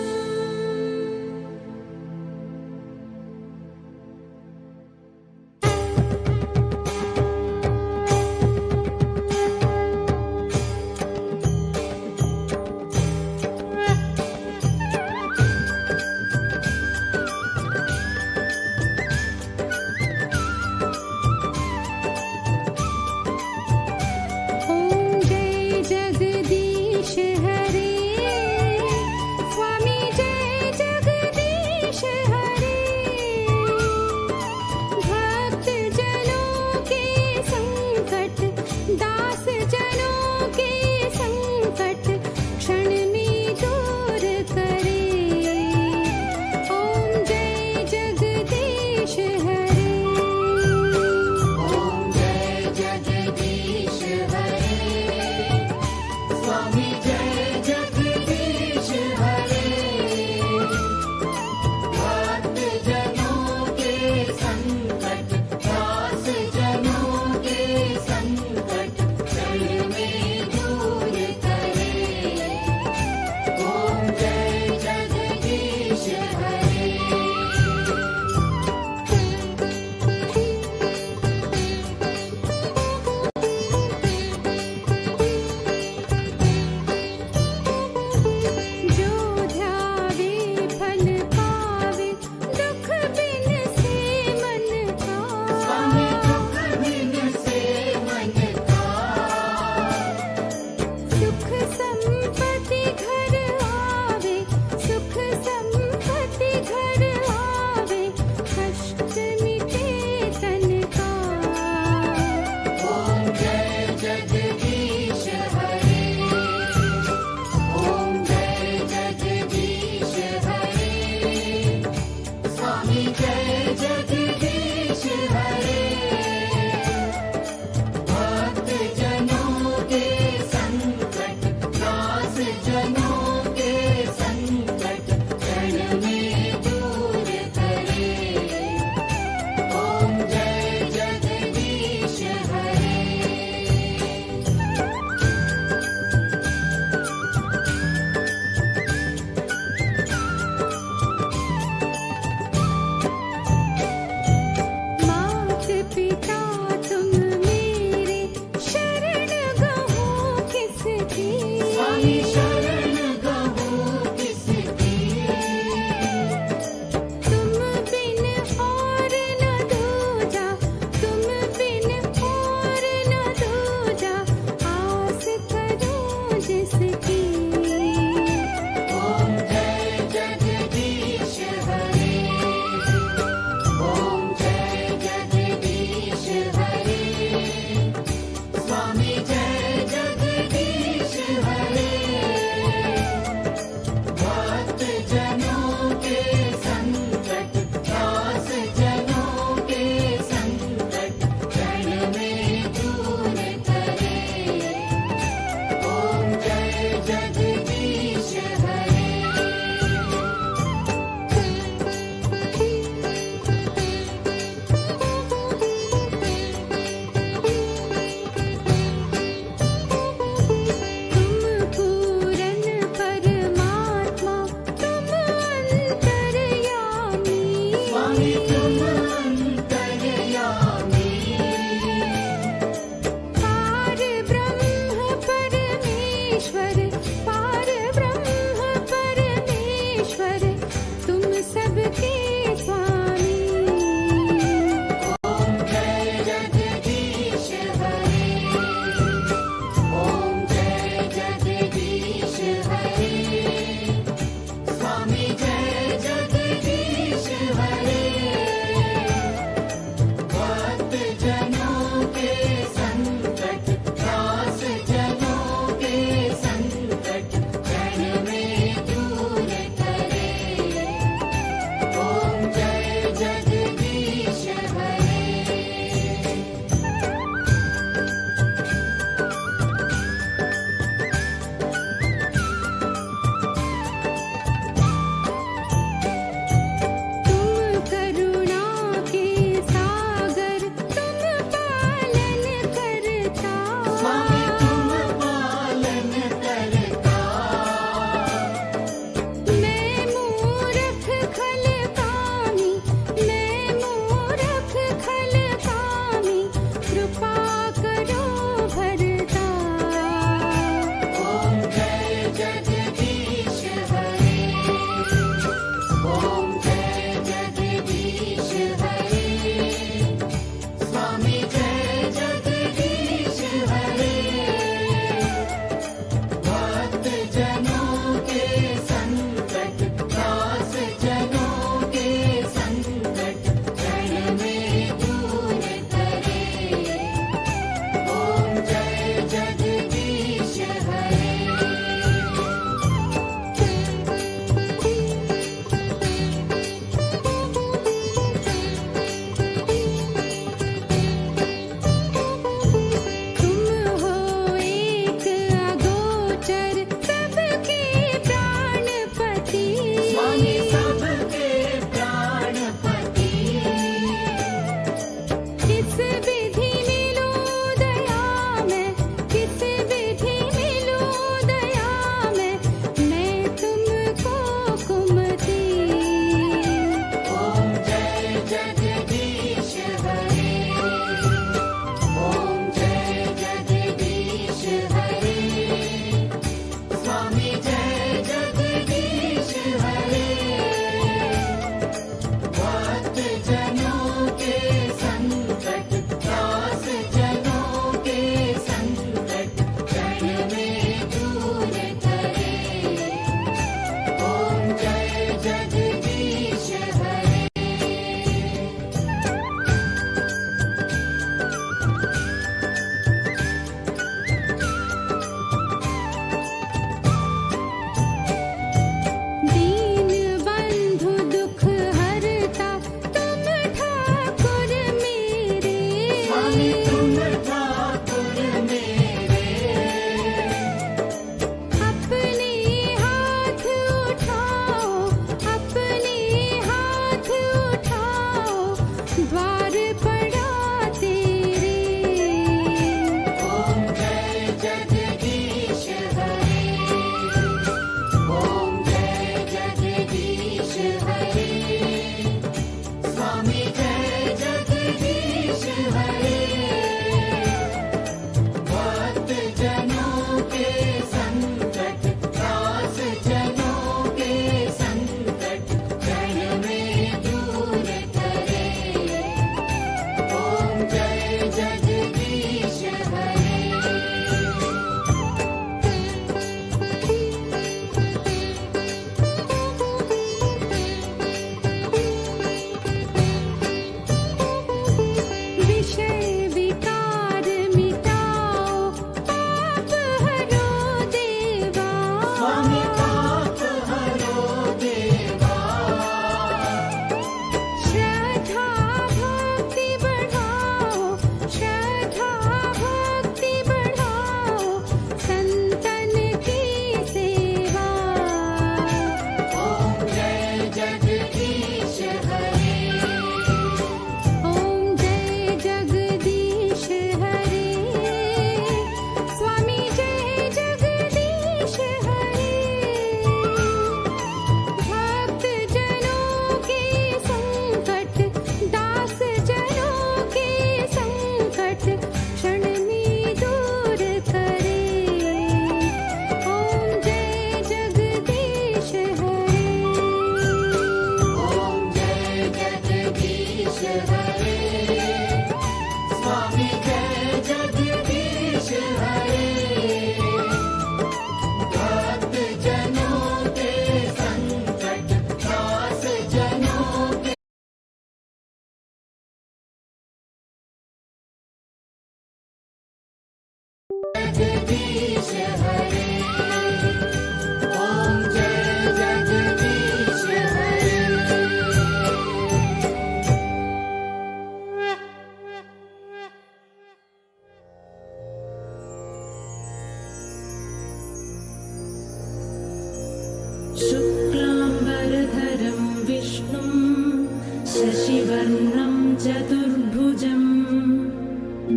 शशिवर्णं चतुर्भुजं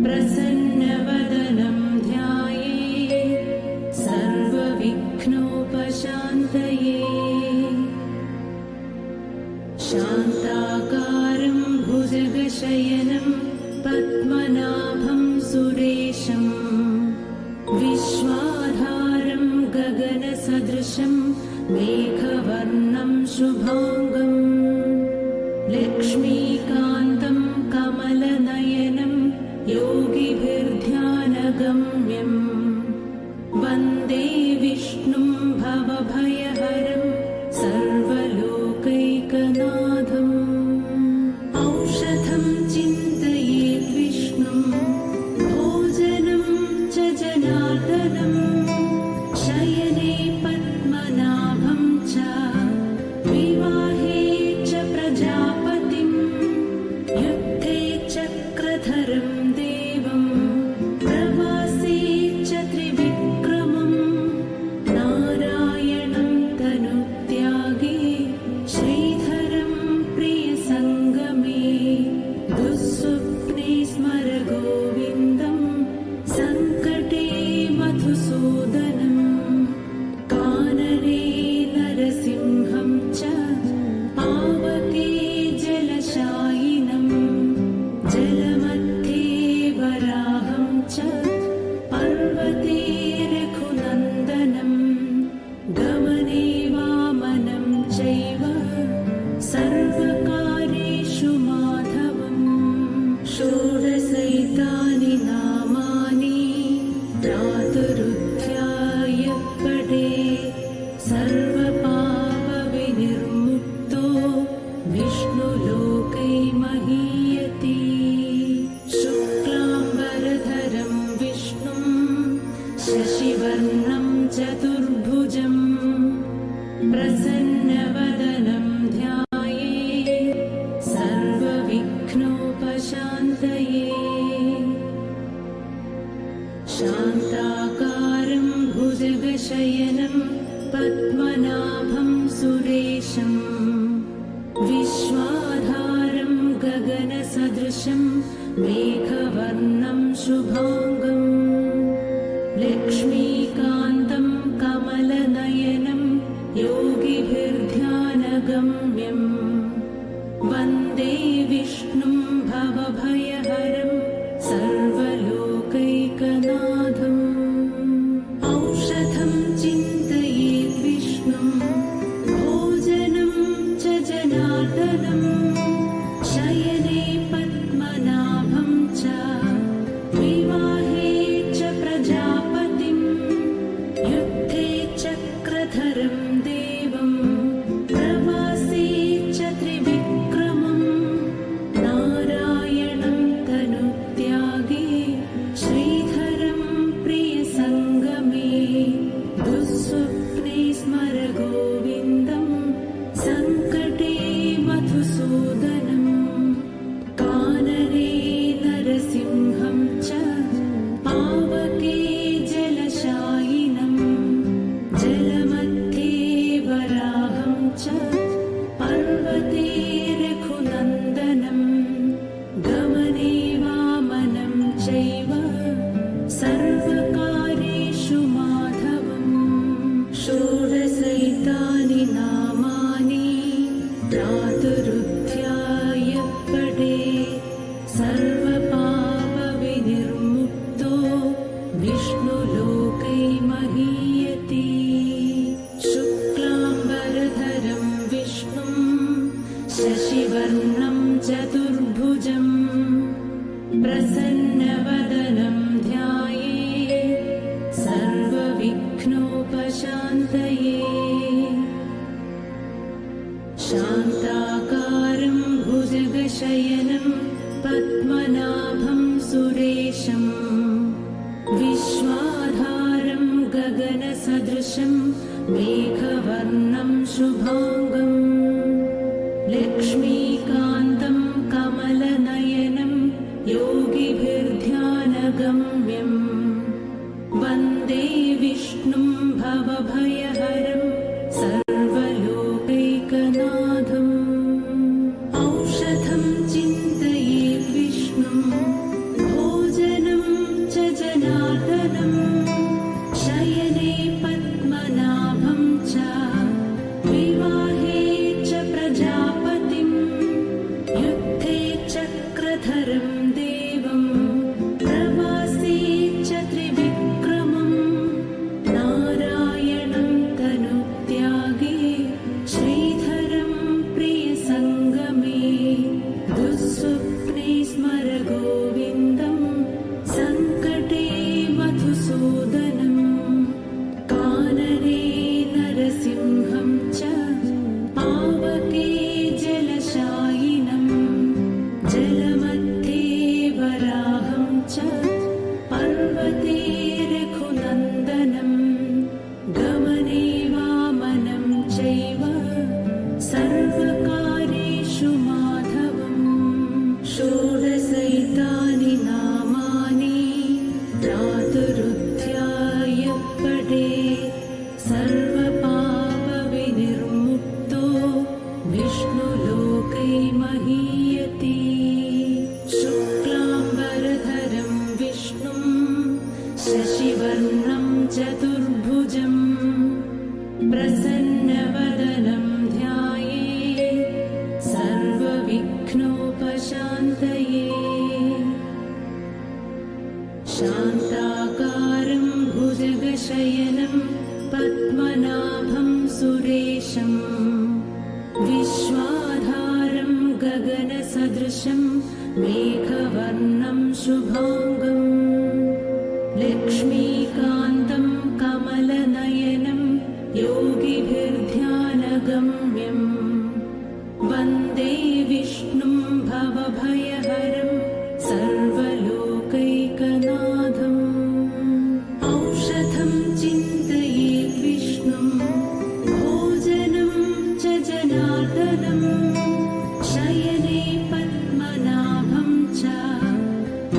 प्रसन्नवदनं ध्यायेत् सर्वविघ्नोपशान्तये शान्ताकारं भुजगशयनं पद्मनाभं सुरेशं विश्वाधारं गगनसदृशं मेघवर्णं शुभाङ्गम् लक्ष्मीकान्तं कमलनयनं योगिभिर्ध्यानगम्यं वन्दे विष्णुं भवभयहरं सर्वलोकैकनाथम् औषधं चिन्तयेत् विष्णुं भोजनं च जनार्दनं शयने पद्मनाभं च विवाहे च प्रजापतिं युद्धे चक्रधरं देवं प्रवासे च त्रिविक्रमं नारायणं तनुत्यागे श्रीधरं प्रियसङ्गमे दुःस्वप्ने स्मर गोविन्दं सङ्कटे मधुसूदनं कानने नरसिंहं च पावके जलशायिनं जलमध्ये वराहं च पर्वते रघुनन्दनं गमने वामनं चैव सर्वकार्येषु माधवम् षोडशैतानि नामानि प्रातरुत्थाय पठेत् सर्वपापविनिर्मुक्तो विष्णुलोकै महीयते शुक्लाम्बरधरं विष्णुं शशिवर्णं चतुर्भुजं प्रसन्नवदनं ध्यायेत् सर्वविघ्नोपशान्तये शान्ताकारं भुजगशयनं पद्मनाभं सुरेशं विश्वाधारं गगनसदृशं मेघवर्णं शुभाङ्गम् लक्ष्मीकान्तं कमलनयनं योगिभिर्ध्यानगम्यं वन्दे विष्णुं भवभयहरं सर्वलोकैकनाथम् औषधं चिन्तयेत् विष्णुं भोजनं च जनार्दनं शयने पद्मनाभं च विवाहे च प्रजापतिं युद्धे चक्रधरं देवं प्रवासे च त्रिविक्रमं नारायणं तनुत्यागे श्रीधरं प्रियसङ्गमे दुःस्वप्ने स्मर गोविन्दं सङ्कटे मधुसूदनं कानने नरसिंहं च पावके जलशायिनं जलमध्ये वराहं च पर्वते रघुनन्दनं गमने वामनं चैव सर्वकार्येषु माधवम् षोडशैतानि नामानि प्रातरुत्थाय पठेत् सर्वपापविनिर्मुक्तो विष्णुलोकै महीयते शुक्लाम्बरधरं विष्णुं शशिवर्णं चतुर्भुजं प्रसन्नवदनं ध्यायेत् सर्वविघ्नोपशान्तये शान्ताकारं भुजगशयनं पद्मनाभं सुरेशं विश्वाधारं गगनसदृशं मेघवर्णं शुभाङ्गम् लक्ष्मीकान्तं कमलनयनं योगिभिर्ध्यानगम्यं वन्दे विष्णुं भवभयहरं सर्वलोकैकनाथम् औषधं सर्वविघ्नोपशान्तये शान्ताकारं भुजगशयनं पद्मनाभं सुरेशं विश्वाधारं गगनसदृशं मेघवर्णं शुभाङ्गं लक्ष्मीकान्तं कमलनयनं योगिभिर्ध्यानगम्यं वन्दे विष्णुं भवभयहरं सर्वलोकैकनाथम् औषधं चिन्तयेत् विष्णुं भोजनं च जनार्दनं शयने पद्मनाभं च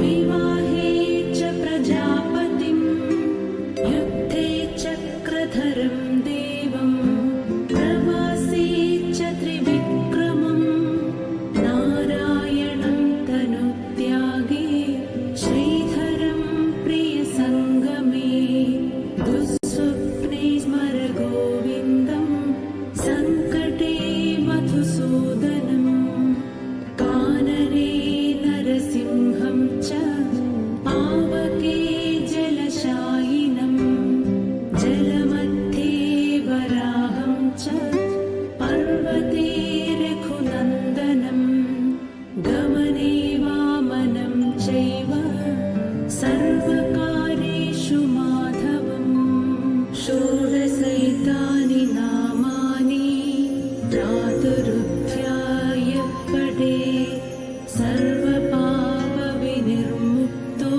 विवाहे च प्रजापतिं युद्धे चक्रधरं देवं प्रवासे च त्रिविक्रमं नारायणं तनुत्यागे श्रीधरं प्रियसङ्गमे दुःस्वप्ने स्मर गोविन्दं सङ्कटे मधुसूदनं कानने नरसिंहं च पावके जलशायिनं जलमध्ये वराहं च पर्वते रघुनन्दनं गमने वामनं चैव सर्वकार्येषु माधवम् षोडशैतानि नामानि प्रातरुत्थाय पठे सर्वपापविनिर्मुक्तो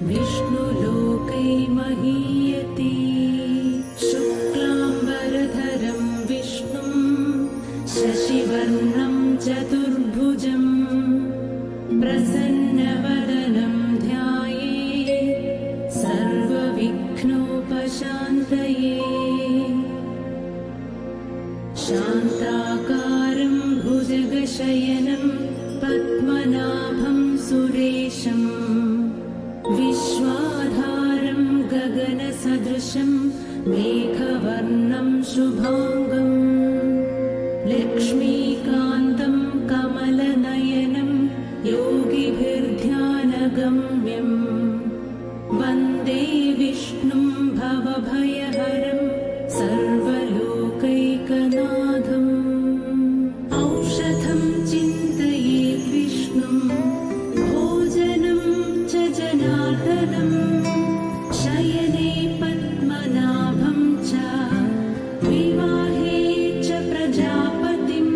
विष्णुलोकै महीयते शुक्लाम्बरधरं विष्णुं शशिवर्णं चतुर्भुजं प्रसन्नवदनं ध्यायेत् सर्वविघ्नोपशान्तये शान्ताकारं भुजगशयनं पद्मनाभं सुरेशं विश्वाधारं गगनसदृशं मेघवर्णं शुभाङ्गं लक्ष्मीकान्तं कमलनयनं योगिभिर्ध्यानगम्यं वन्दे विष्णुं भवभयहरं सर्वलोकैकनाथम् औषधं चिन्तयेत् विष्णुं भोजनं च जनार्दनं शयने पद्मनाभं च विवाहे च प्रजापतिं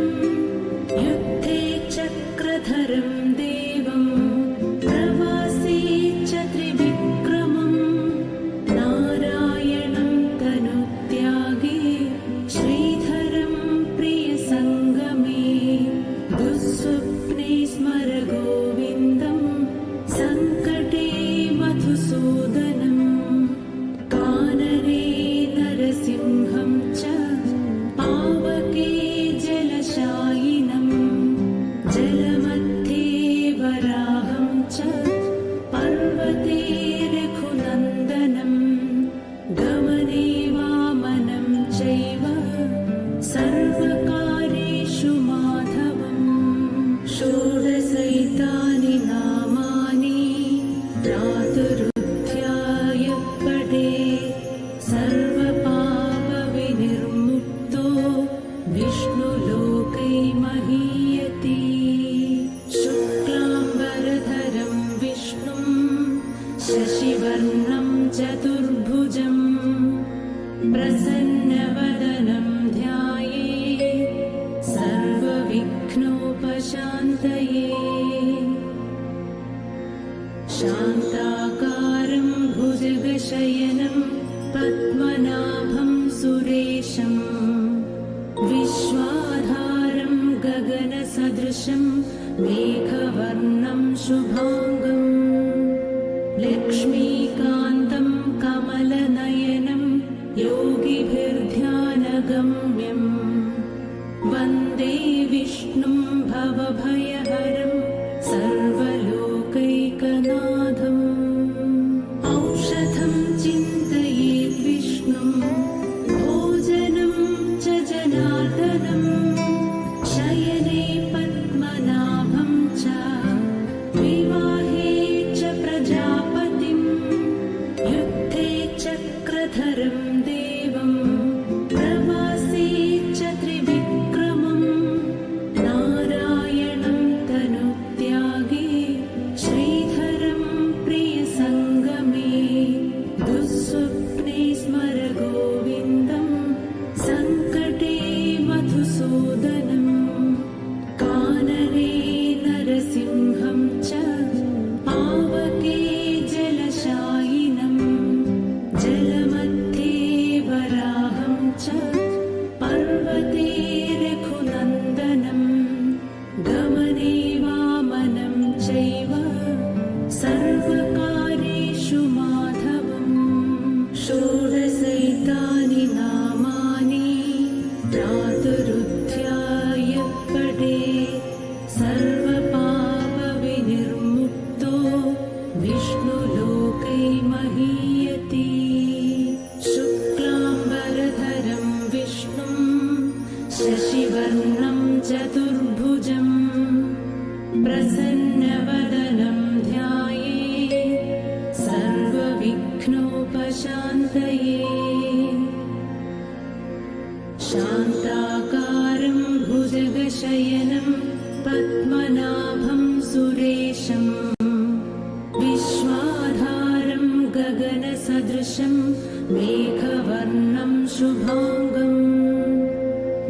युद्धे चक्रधरं देवं प्रवासे च त्रिविक्रमं नारायणं तनुत्यागे श्रीधरं प्रियसङ्गमे दुःस्वप्ने स्मर गोविन्दं सङ्कटे मधुसूदनं कानने नरसिंहं च पावके जलशायिनं जलमध्ये वराहं च पर्वते रघुनन्दनं गमने वामनं चैव सर्वकार्येषु माधवम् षोडशैतानि नामानि प्रातरुत्थाय पठे सर्वपापविनिर्मुक्तो विष्णुलोकै महीयते शुक्लाम्बरधरं विष्णुं शशिवर्णं चतुर्भुजं प्रसन्नवदनं ध्यायेत् सर्वविघ्नोपशान्तये शान्ताकारं भुजगशयनं पद्मनाभं सुरेशं विश्वाधारं गगनसदृशं मेघवर्णं शुभाङ्गं लक्ष्मीकान्तं कमलनयनं योगिभिर्ध्यानगम्यं वन्दे विष्णुं भवभयहरं सर्वलोकैकनाथम् औषधं चिन्तयेत् विष्णुं भोजनं च जनार्दनं शयने पद्मनाभं कानने नरसिंहं च पावके जलशायिनं जलमध्ये वराहं च पर्वते रघुनन्दनं गमने वामनं चैव सर्वकार्येषु माधवम् षोडशैतानि नामानि प्रातरुत्थाय पठे सर्वपापविनिर्मुक्तो विष्णुलोकै महीयते शुक्लाम्बरधरं विष्णुं शशिवर्णं चतुर्भुजं प्रसन्नवदनं ध्यायेत् सर्वविघ्नोपशान्तये शान्ताकारं भुजगशयनं पद्मनाभं सुरेशं विश्वाधारं गगनसदृशं मेघवर्णं शुभाङ्गं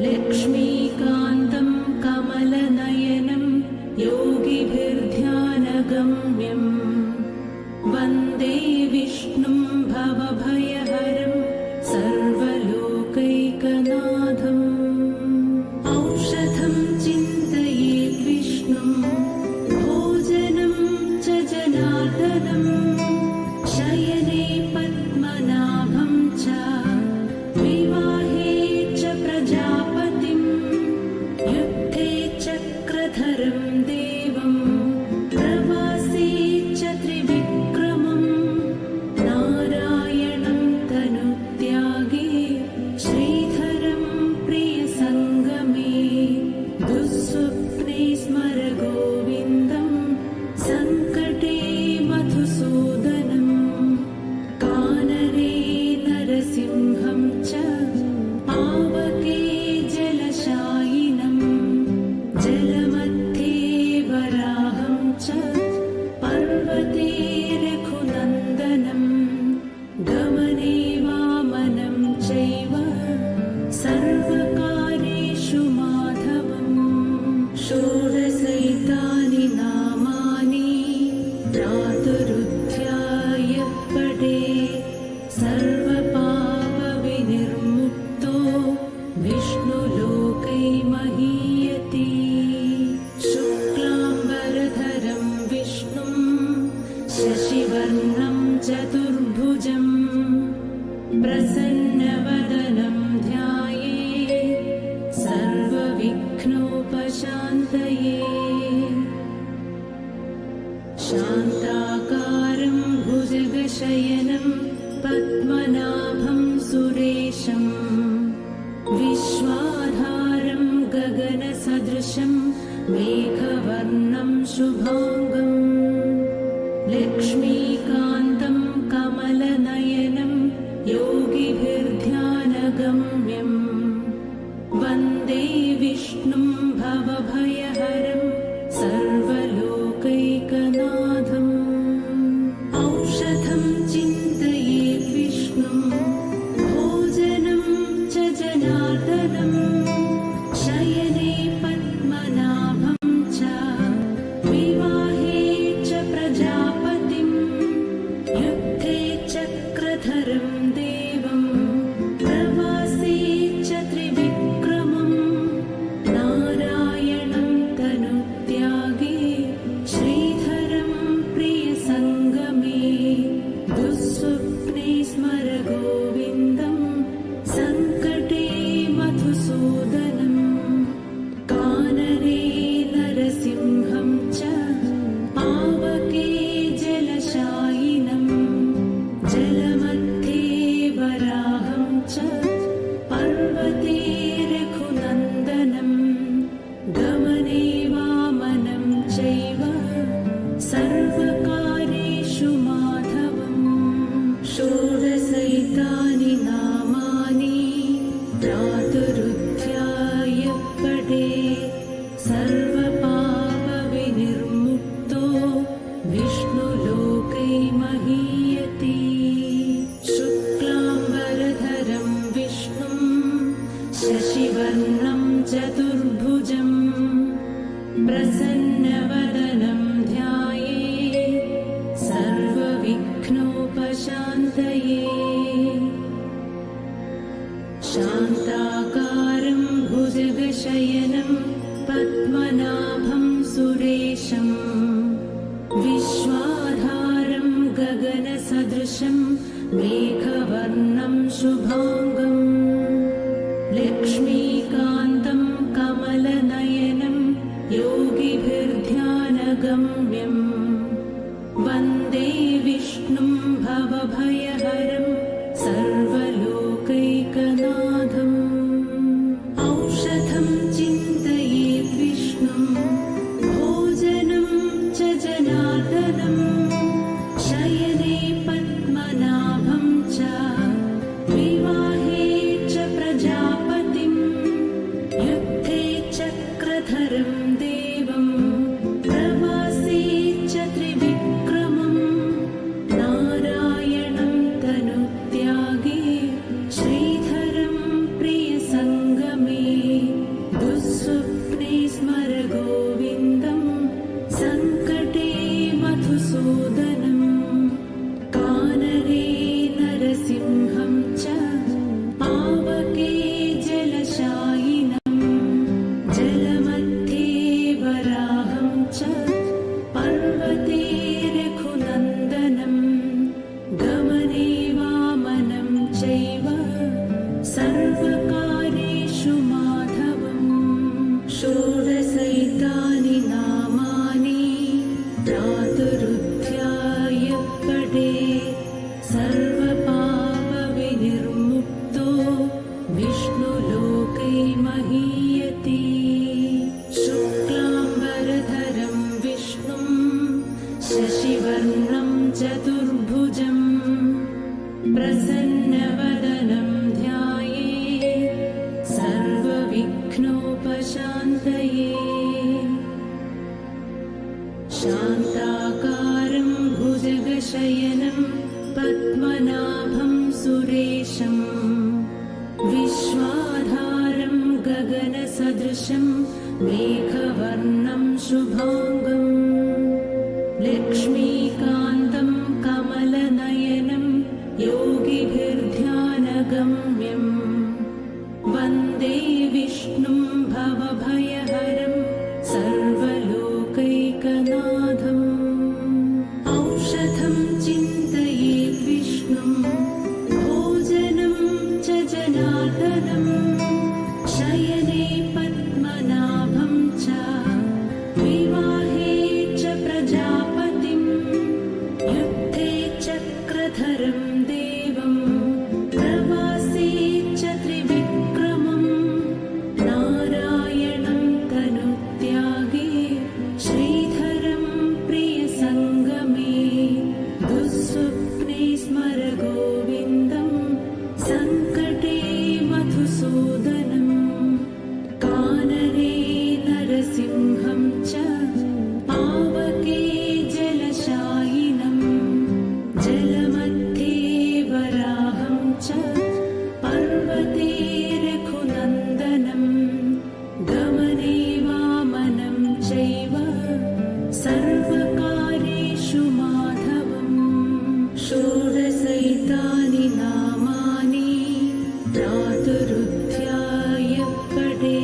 लक्ष्मीकान्तं कमलनयनं योगिभिर्ध्यानगम्यं वन्दे विष्णुं भवभयहरं सर्वलोकैकनाथम् औषधं चिन्तयेत् विष्णुं भोजनं च जनार्दनं शयने पद्मनाभं च विवाहे च प्रजापतिं युद्धे चक्रधरं देवं प्रवासे च त्रिविक्रमं नारायणं तनुत्यागे श्रीधरं प्रियसङ्गमे दुःस्वप्ने स्मर गोविन्दं सङ्कटे मधुसूदनं कानने नरसिंहं च पावके जलशायिनं जलमध्ये वराहं च पर्वते रघुनन्दनं गमने वामनं चैव सर्वकार्येषु माधवम् षोडशैतानि नामानि प्रातरुत्थाय पठे सर्वपापविनिर्मुक्तो विष्णुलोकै महीयते शुक्लाम्बरधरं विष्णुं शशिवर्णं चतुर्भुजं प्रसन्नवदनं ध्यायेत् सर्वविघ्नोपशान्तये शान्ताकारं भुजगशयनं पद्मनाभं सुरेशं विश्वाधारं गगनसदृशं मेघवर्णं शुभाङ्गं लक्ष्मीकान्तं कमलनयनं योगिभिर्ध्यानगम्यं वन्दे विष्णुं भवभयहरं सर्वलोकैकनाथम् औषधं चिन्तयेत् विष्णुं भोजनं च जनार्दनं शयने पद्मनाभं च विवाहे च प्रजापतिं युद्धे चक्रधरं देवं प्रवासे च त्रिविक्रमं नारायणं तनुत्यागे श्रीधरं प्रियसङ्गमे दुःस्वप्ने स्मर गोविन्दं सङ्कटे मधुसूदनं कानने नरसिंहं च प्रसन्नवदनं ध्याये सर्वविघ्नोपशान्तये शान्ताकारं भुजगशयनं पद्मनाभं सुरेशं विश्वाधारं गगनसदृशं मेघवर्णं शुभाङ्गम् लक्ष्मीकान्तं कमलनयनं योगिभिर्ध्यानगम्यम् वन्दे विष्णुं भवभयहरं सर्वलोकैकनाथम् औषधं चिन्तयेत् विष्णुं भोजनं च जनार्दनम् शयने पद्मनाभं च विवाहे च प्रजापतिं युद्धे चक्रधरं देवं प्रवासे च त्रिविक्रमं नारायणं तनुत्यागे श्रीधरं प्रियसङ्गमे दुःस्वप्ने स्मर गोविन्दं सङ्कटे मधुसूदनम् कानने नरसिंहं च पावके जलशायिनं जलमध्ये वराहं च पर्वते रघुनन्दनं गमने वामनं चैव सर्वकार्येषु माधवम् षोडशैतानि नामानि प्रातरुत्थाय पठे सर्वपापविनिर्मुक्तो विष्णुलोके महीयते शुक्लाम्बरधरं विष्णुं शशिवर्णं चतुर्भुजं प्रसन्नवदनं ध्याये सर्वविघ्नोपशान्तये शान्ताकारं भुजगशयनं पद्मनाभं सुरेशं विश्वाधारं गगनसदृशं मेघवर्णं शुभाङ्गम् लक्ष्मीकान्तं कमलनयनं योगिभिर्ध्यानगम्यम् वन्दे विष्णुं भवभयहरं सर्वलोकैकनाथम् औषधं चिन्तयेत् विष्णुं भोजनं च जनार्दनम् शयने पद्मनाभं च विवाहे च प्रजापतिं युद्धे चक्रधरं देवं प्रवासे च त्रिविक्रमं नारायणं तनुत्यागे श्रीधरं प्रियसङ्गमे दुःस्वप्ने स्मर गोविन्दं सङ्कटे मधुसूदनम् कानने नरसिंहं च पावके जलशायिनं जलमध्ये वराहं च पर्वते रघुनन्दनं गमने वामनं चैव सर्वकार्येषु माधवम् षोडशैतानि नामानि प्रातरुत्थाय पठे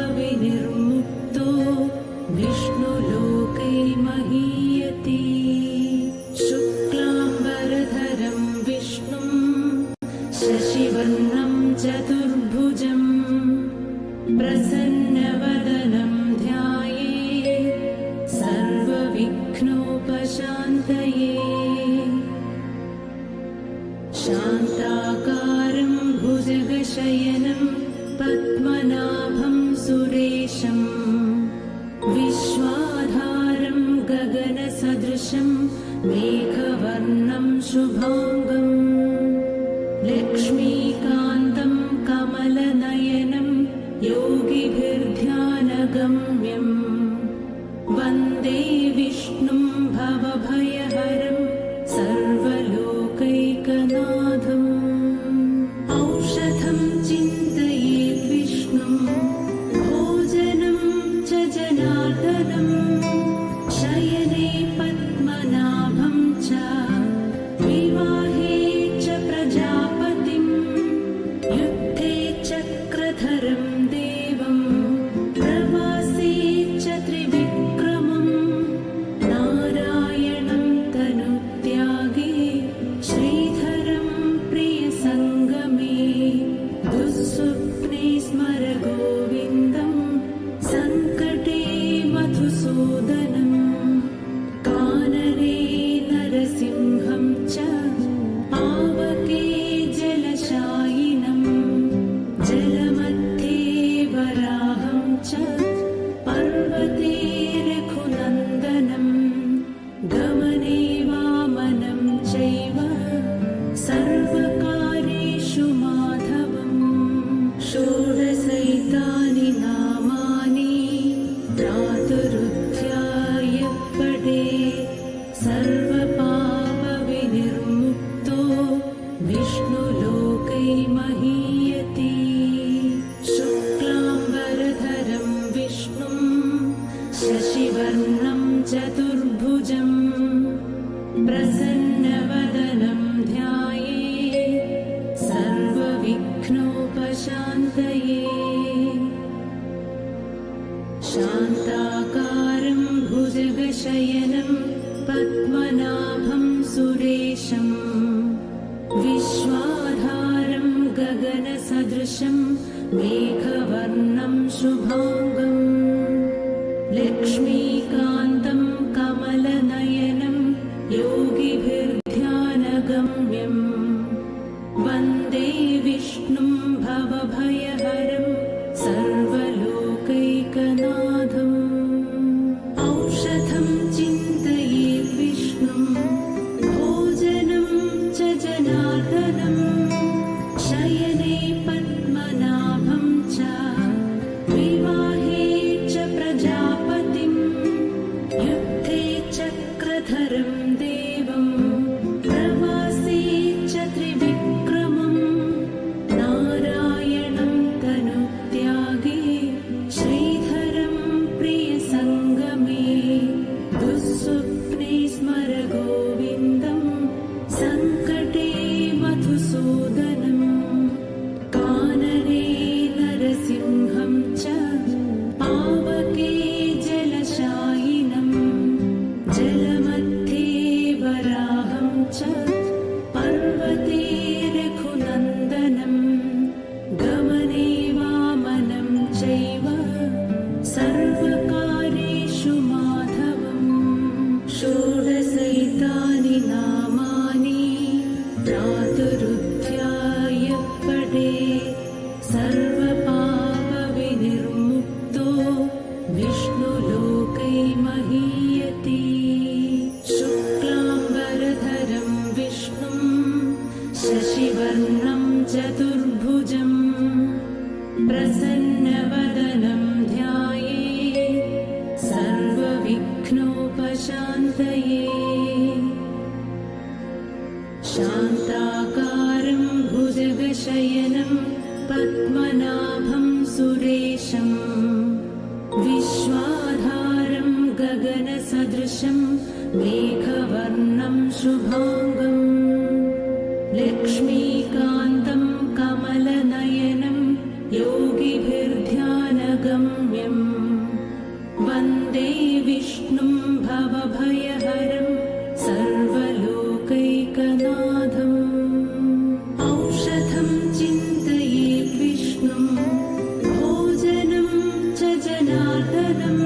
सर्वपापविनिर्मुक्तो विष्णुलोके महीयते शुक्लाम्बरधरं विष्णुं शशिवर्णं चतुर्भुजं प्रसन्नवदनं ध्याये सर्वविघ्नोपशान्तये शान्ताकारं भुजगशयनं पद्मनाभं सुरेशं विश्वाधारं गगनसदृशं मेघवर्णं शुभाङ्गम् लक्ष्मीकान्तं कमलनयनं योगिभिर्ध्यानगम्यम् वन्दे विष्णुं भवभयहरं सर्वलोकैकनाथम् औषधं चिन्तयेत् विष्णुं भोजनं च पर्वते रघुनन्दनं गमने वामनं चैव सर्वकार्येषु माधवम् षोडशैतानि नामानि प्रातरुत्थाय पठे सर्वपापविनिर्मुक्तो विष्णुलोकै महीयते शुक्लाम्बरधरं विष्णुं शशिवर्णं चतुर्भुजं प्रसन्नवदनं ध्यायेत् सर्वविघ्नोपशान्तये शान्ताकारं भुजगशयनं पद्मनाभं सुरेशं विश्वाधारं गगनसदृशं मेघवर्णं शुभाङ्गं लक्ष्मीकान्तं कमलनयनं योगिभिर्ध्यानगम्यं वन्दे विष्णुं भवभयहरं सर्वलोकैकनाथम् औषधं चिन्तयेत् विष्णुं भोजनं च जनार्दनं शयने पद्मनाभं च विवाहे च प्रजापतिं युद्धे चक्रधरं देवं प्रवासे च त्रिविक्रमं नारायणं तनुत्यागे श्रीधरं प्रियसङ्गमे दुःस्वप्ने स्मर गोविन्दं सङ्कटे मधुसूदनं कानने नरसिंहं च पावके जलशायिनं जलमध्ये वराहं च पर्वते रघुनन्दनं गमने वामनं चैव सर्वकार्येषु माधवम् षोडशैतानि नामानि प्रातरुत्थाय पठे सर्वपापविनिर्मुक्तो विष्णुलोकै महीयते शुक्लाम्बरधरं विष्णुं शशिवर्णं चतुर्भुजं प्रसन्नवदनं ध्यायेत् सर्वविघ्नोपशान्तये शान्ताकारं भुजगशयनं पद्मनाभं सुरेशं विश्वाधारं गगनसदृशं मेघवर्णं शुभाङ्गं लक्ष्मीकान्तं कमलनयनं योगिभिर्ध्यानगम्यं वन्दे विष्णुं भवभयहरं सर्वलोकैकनाथम् औषधं चिन्तयेत् विष्णुं भोजनं च जनार्दनं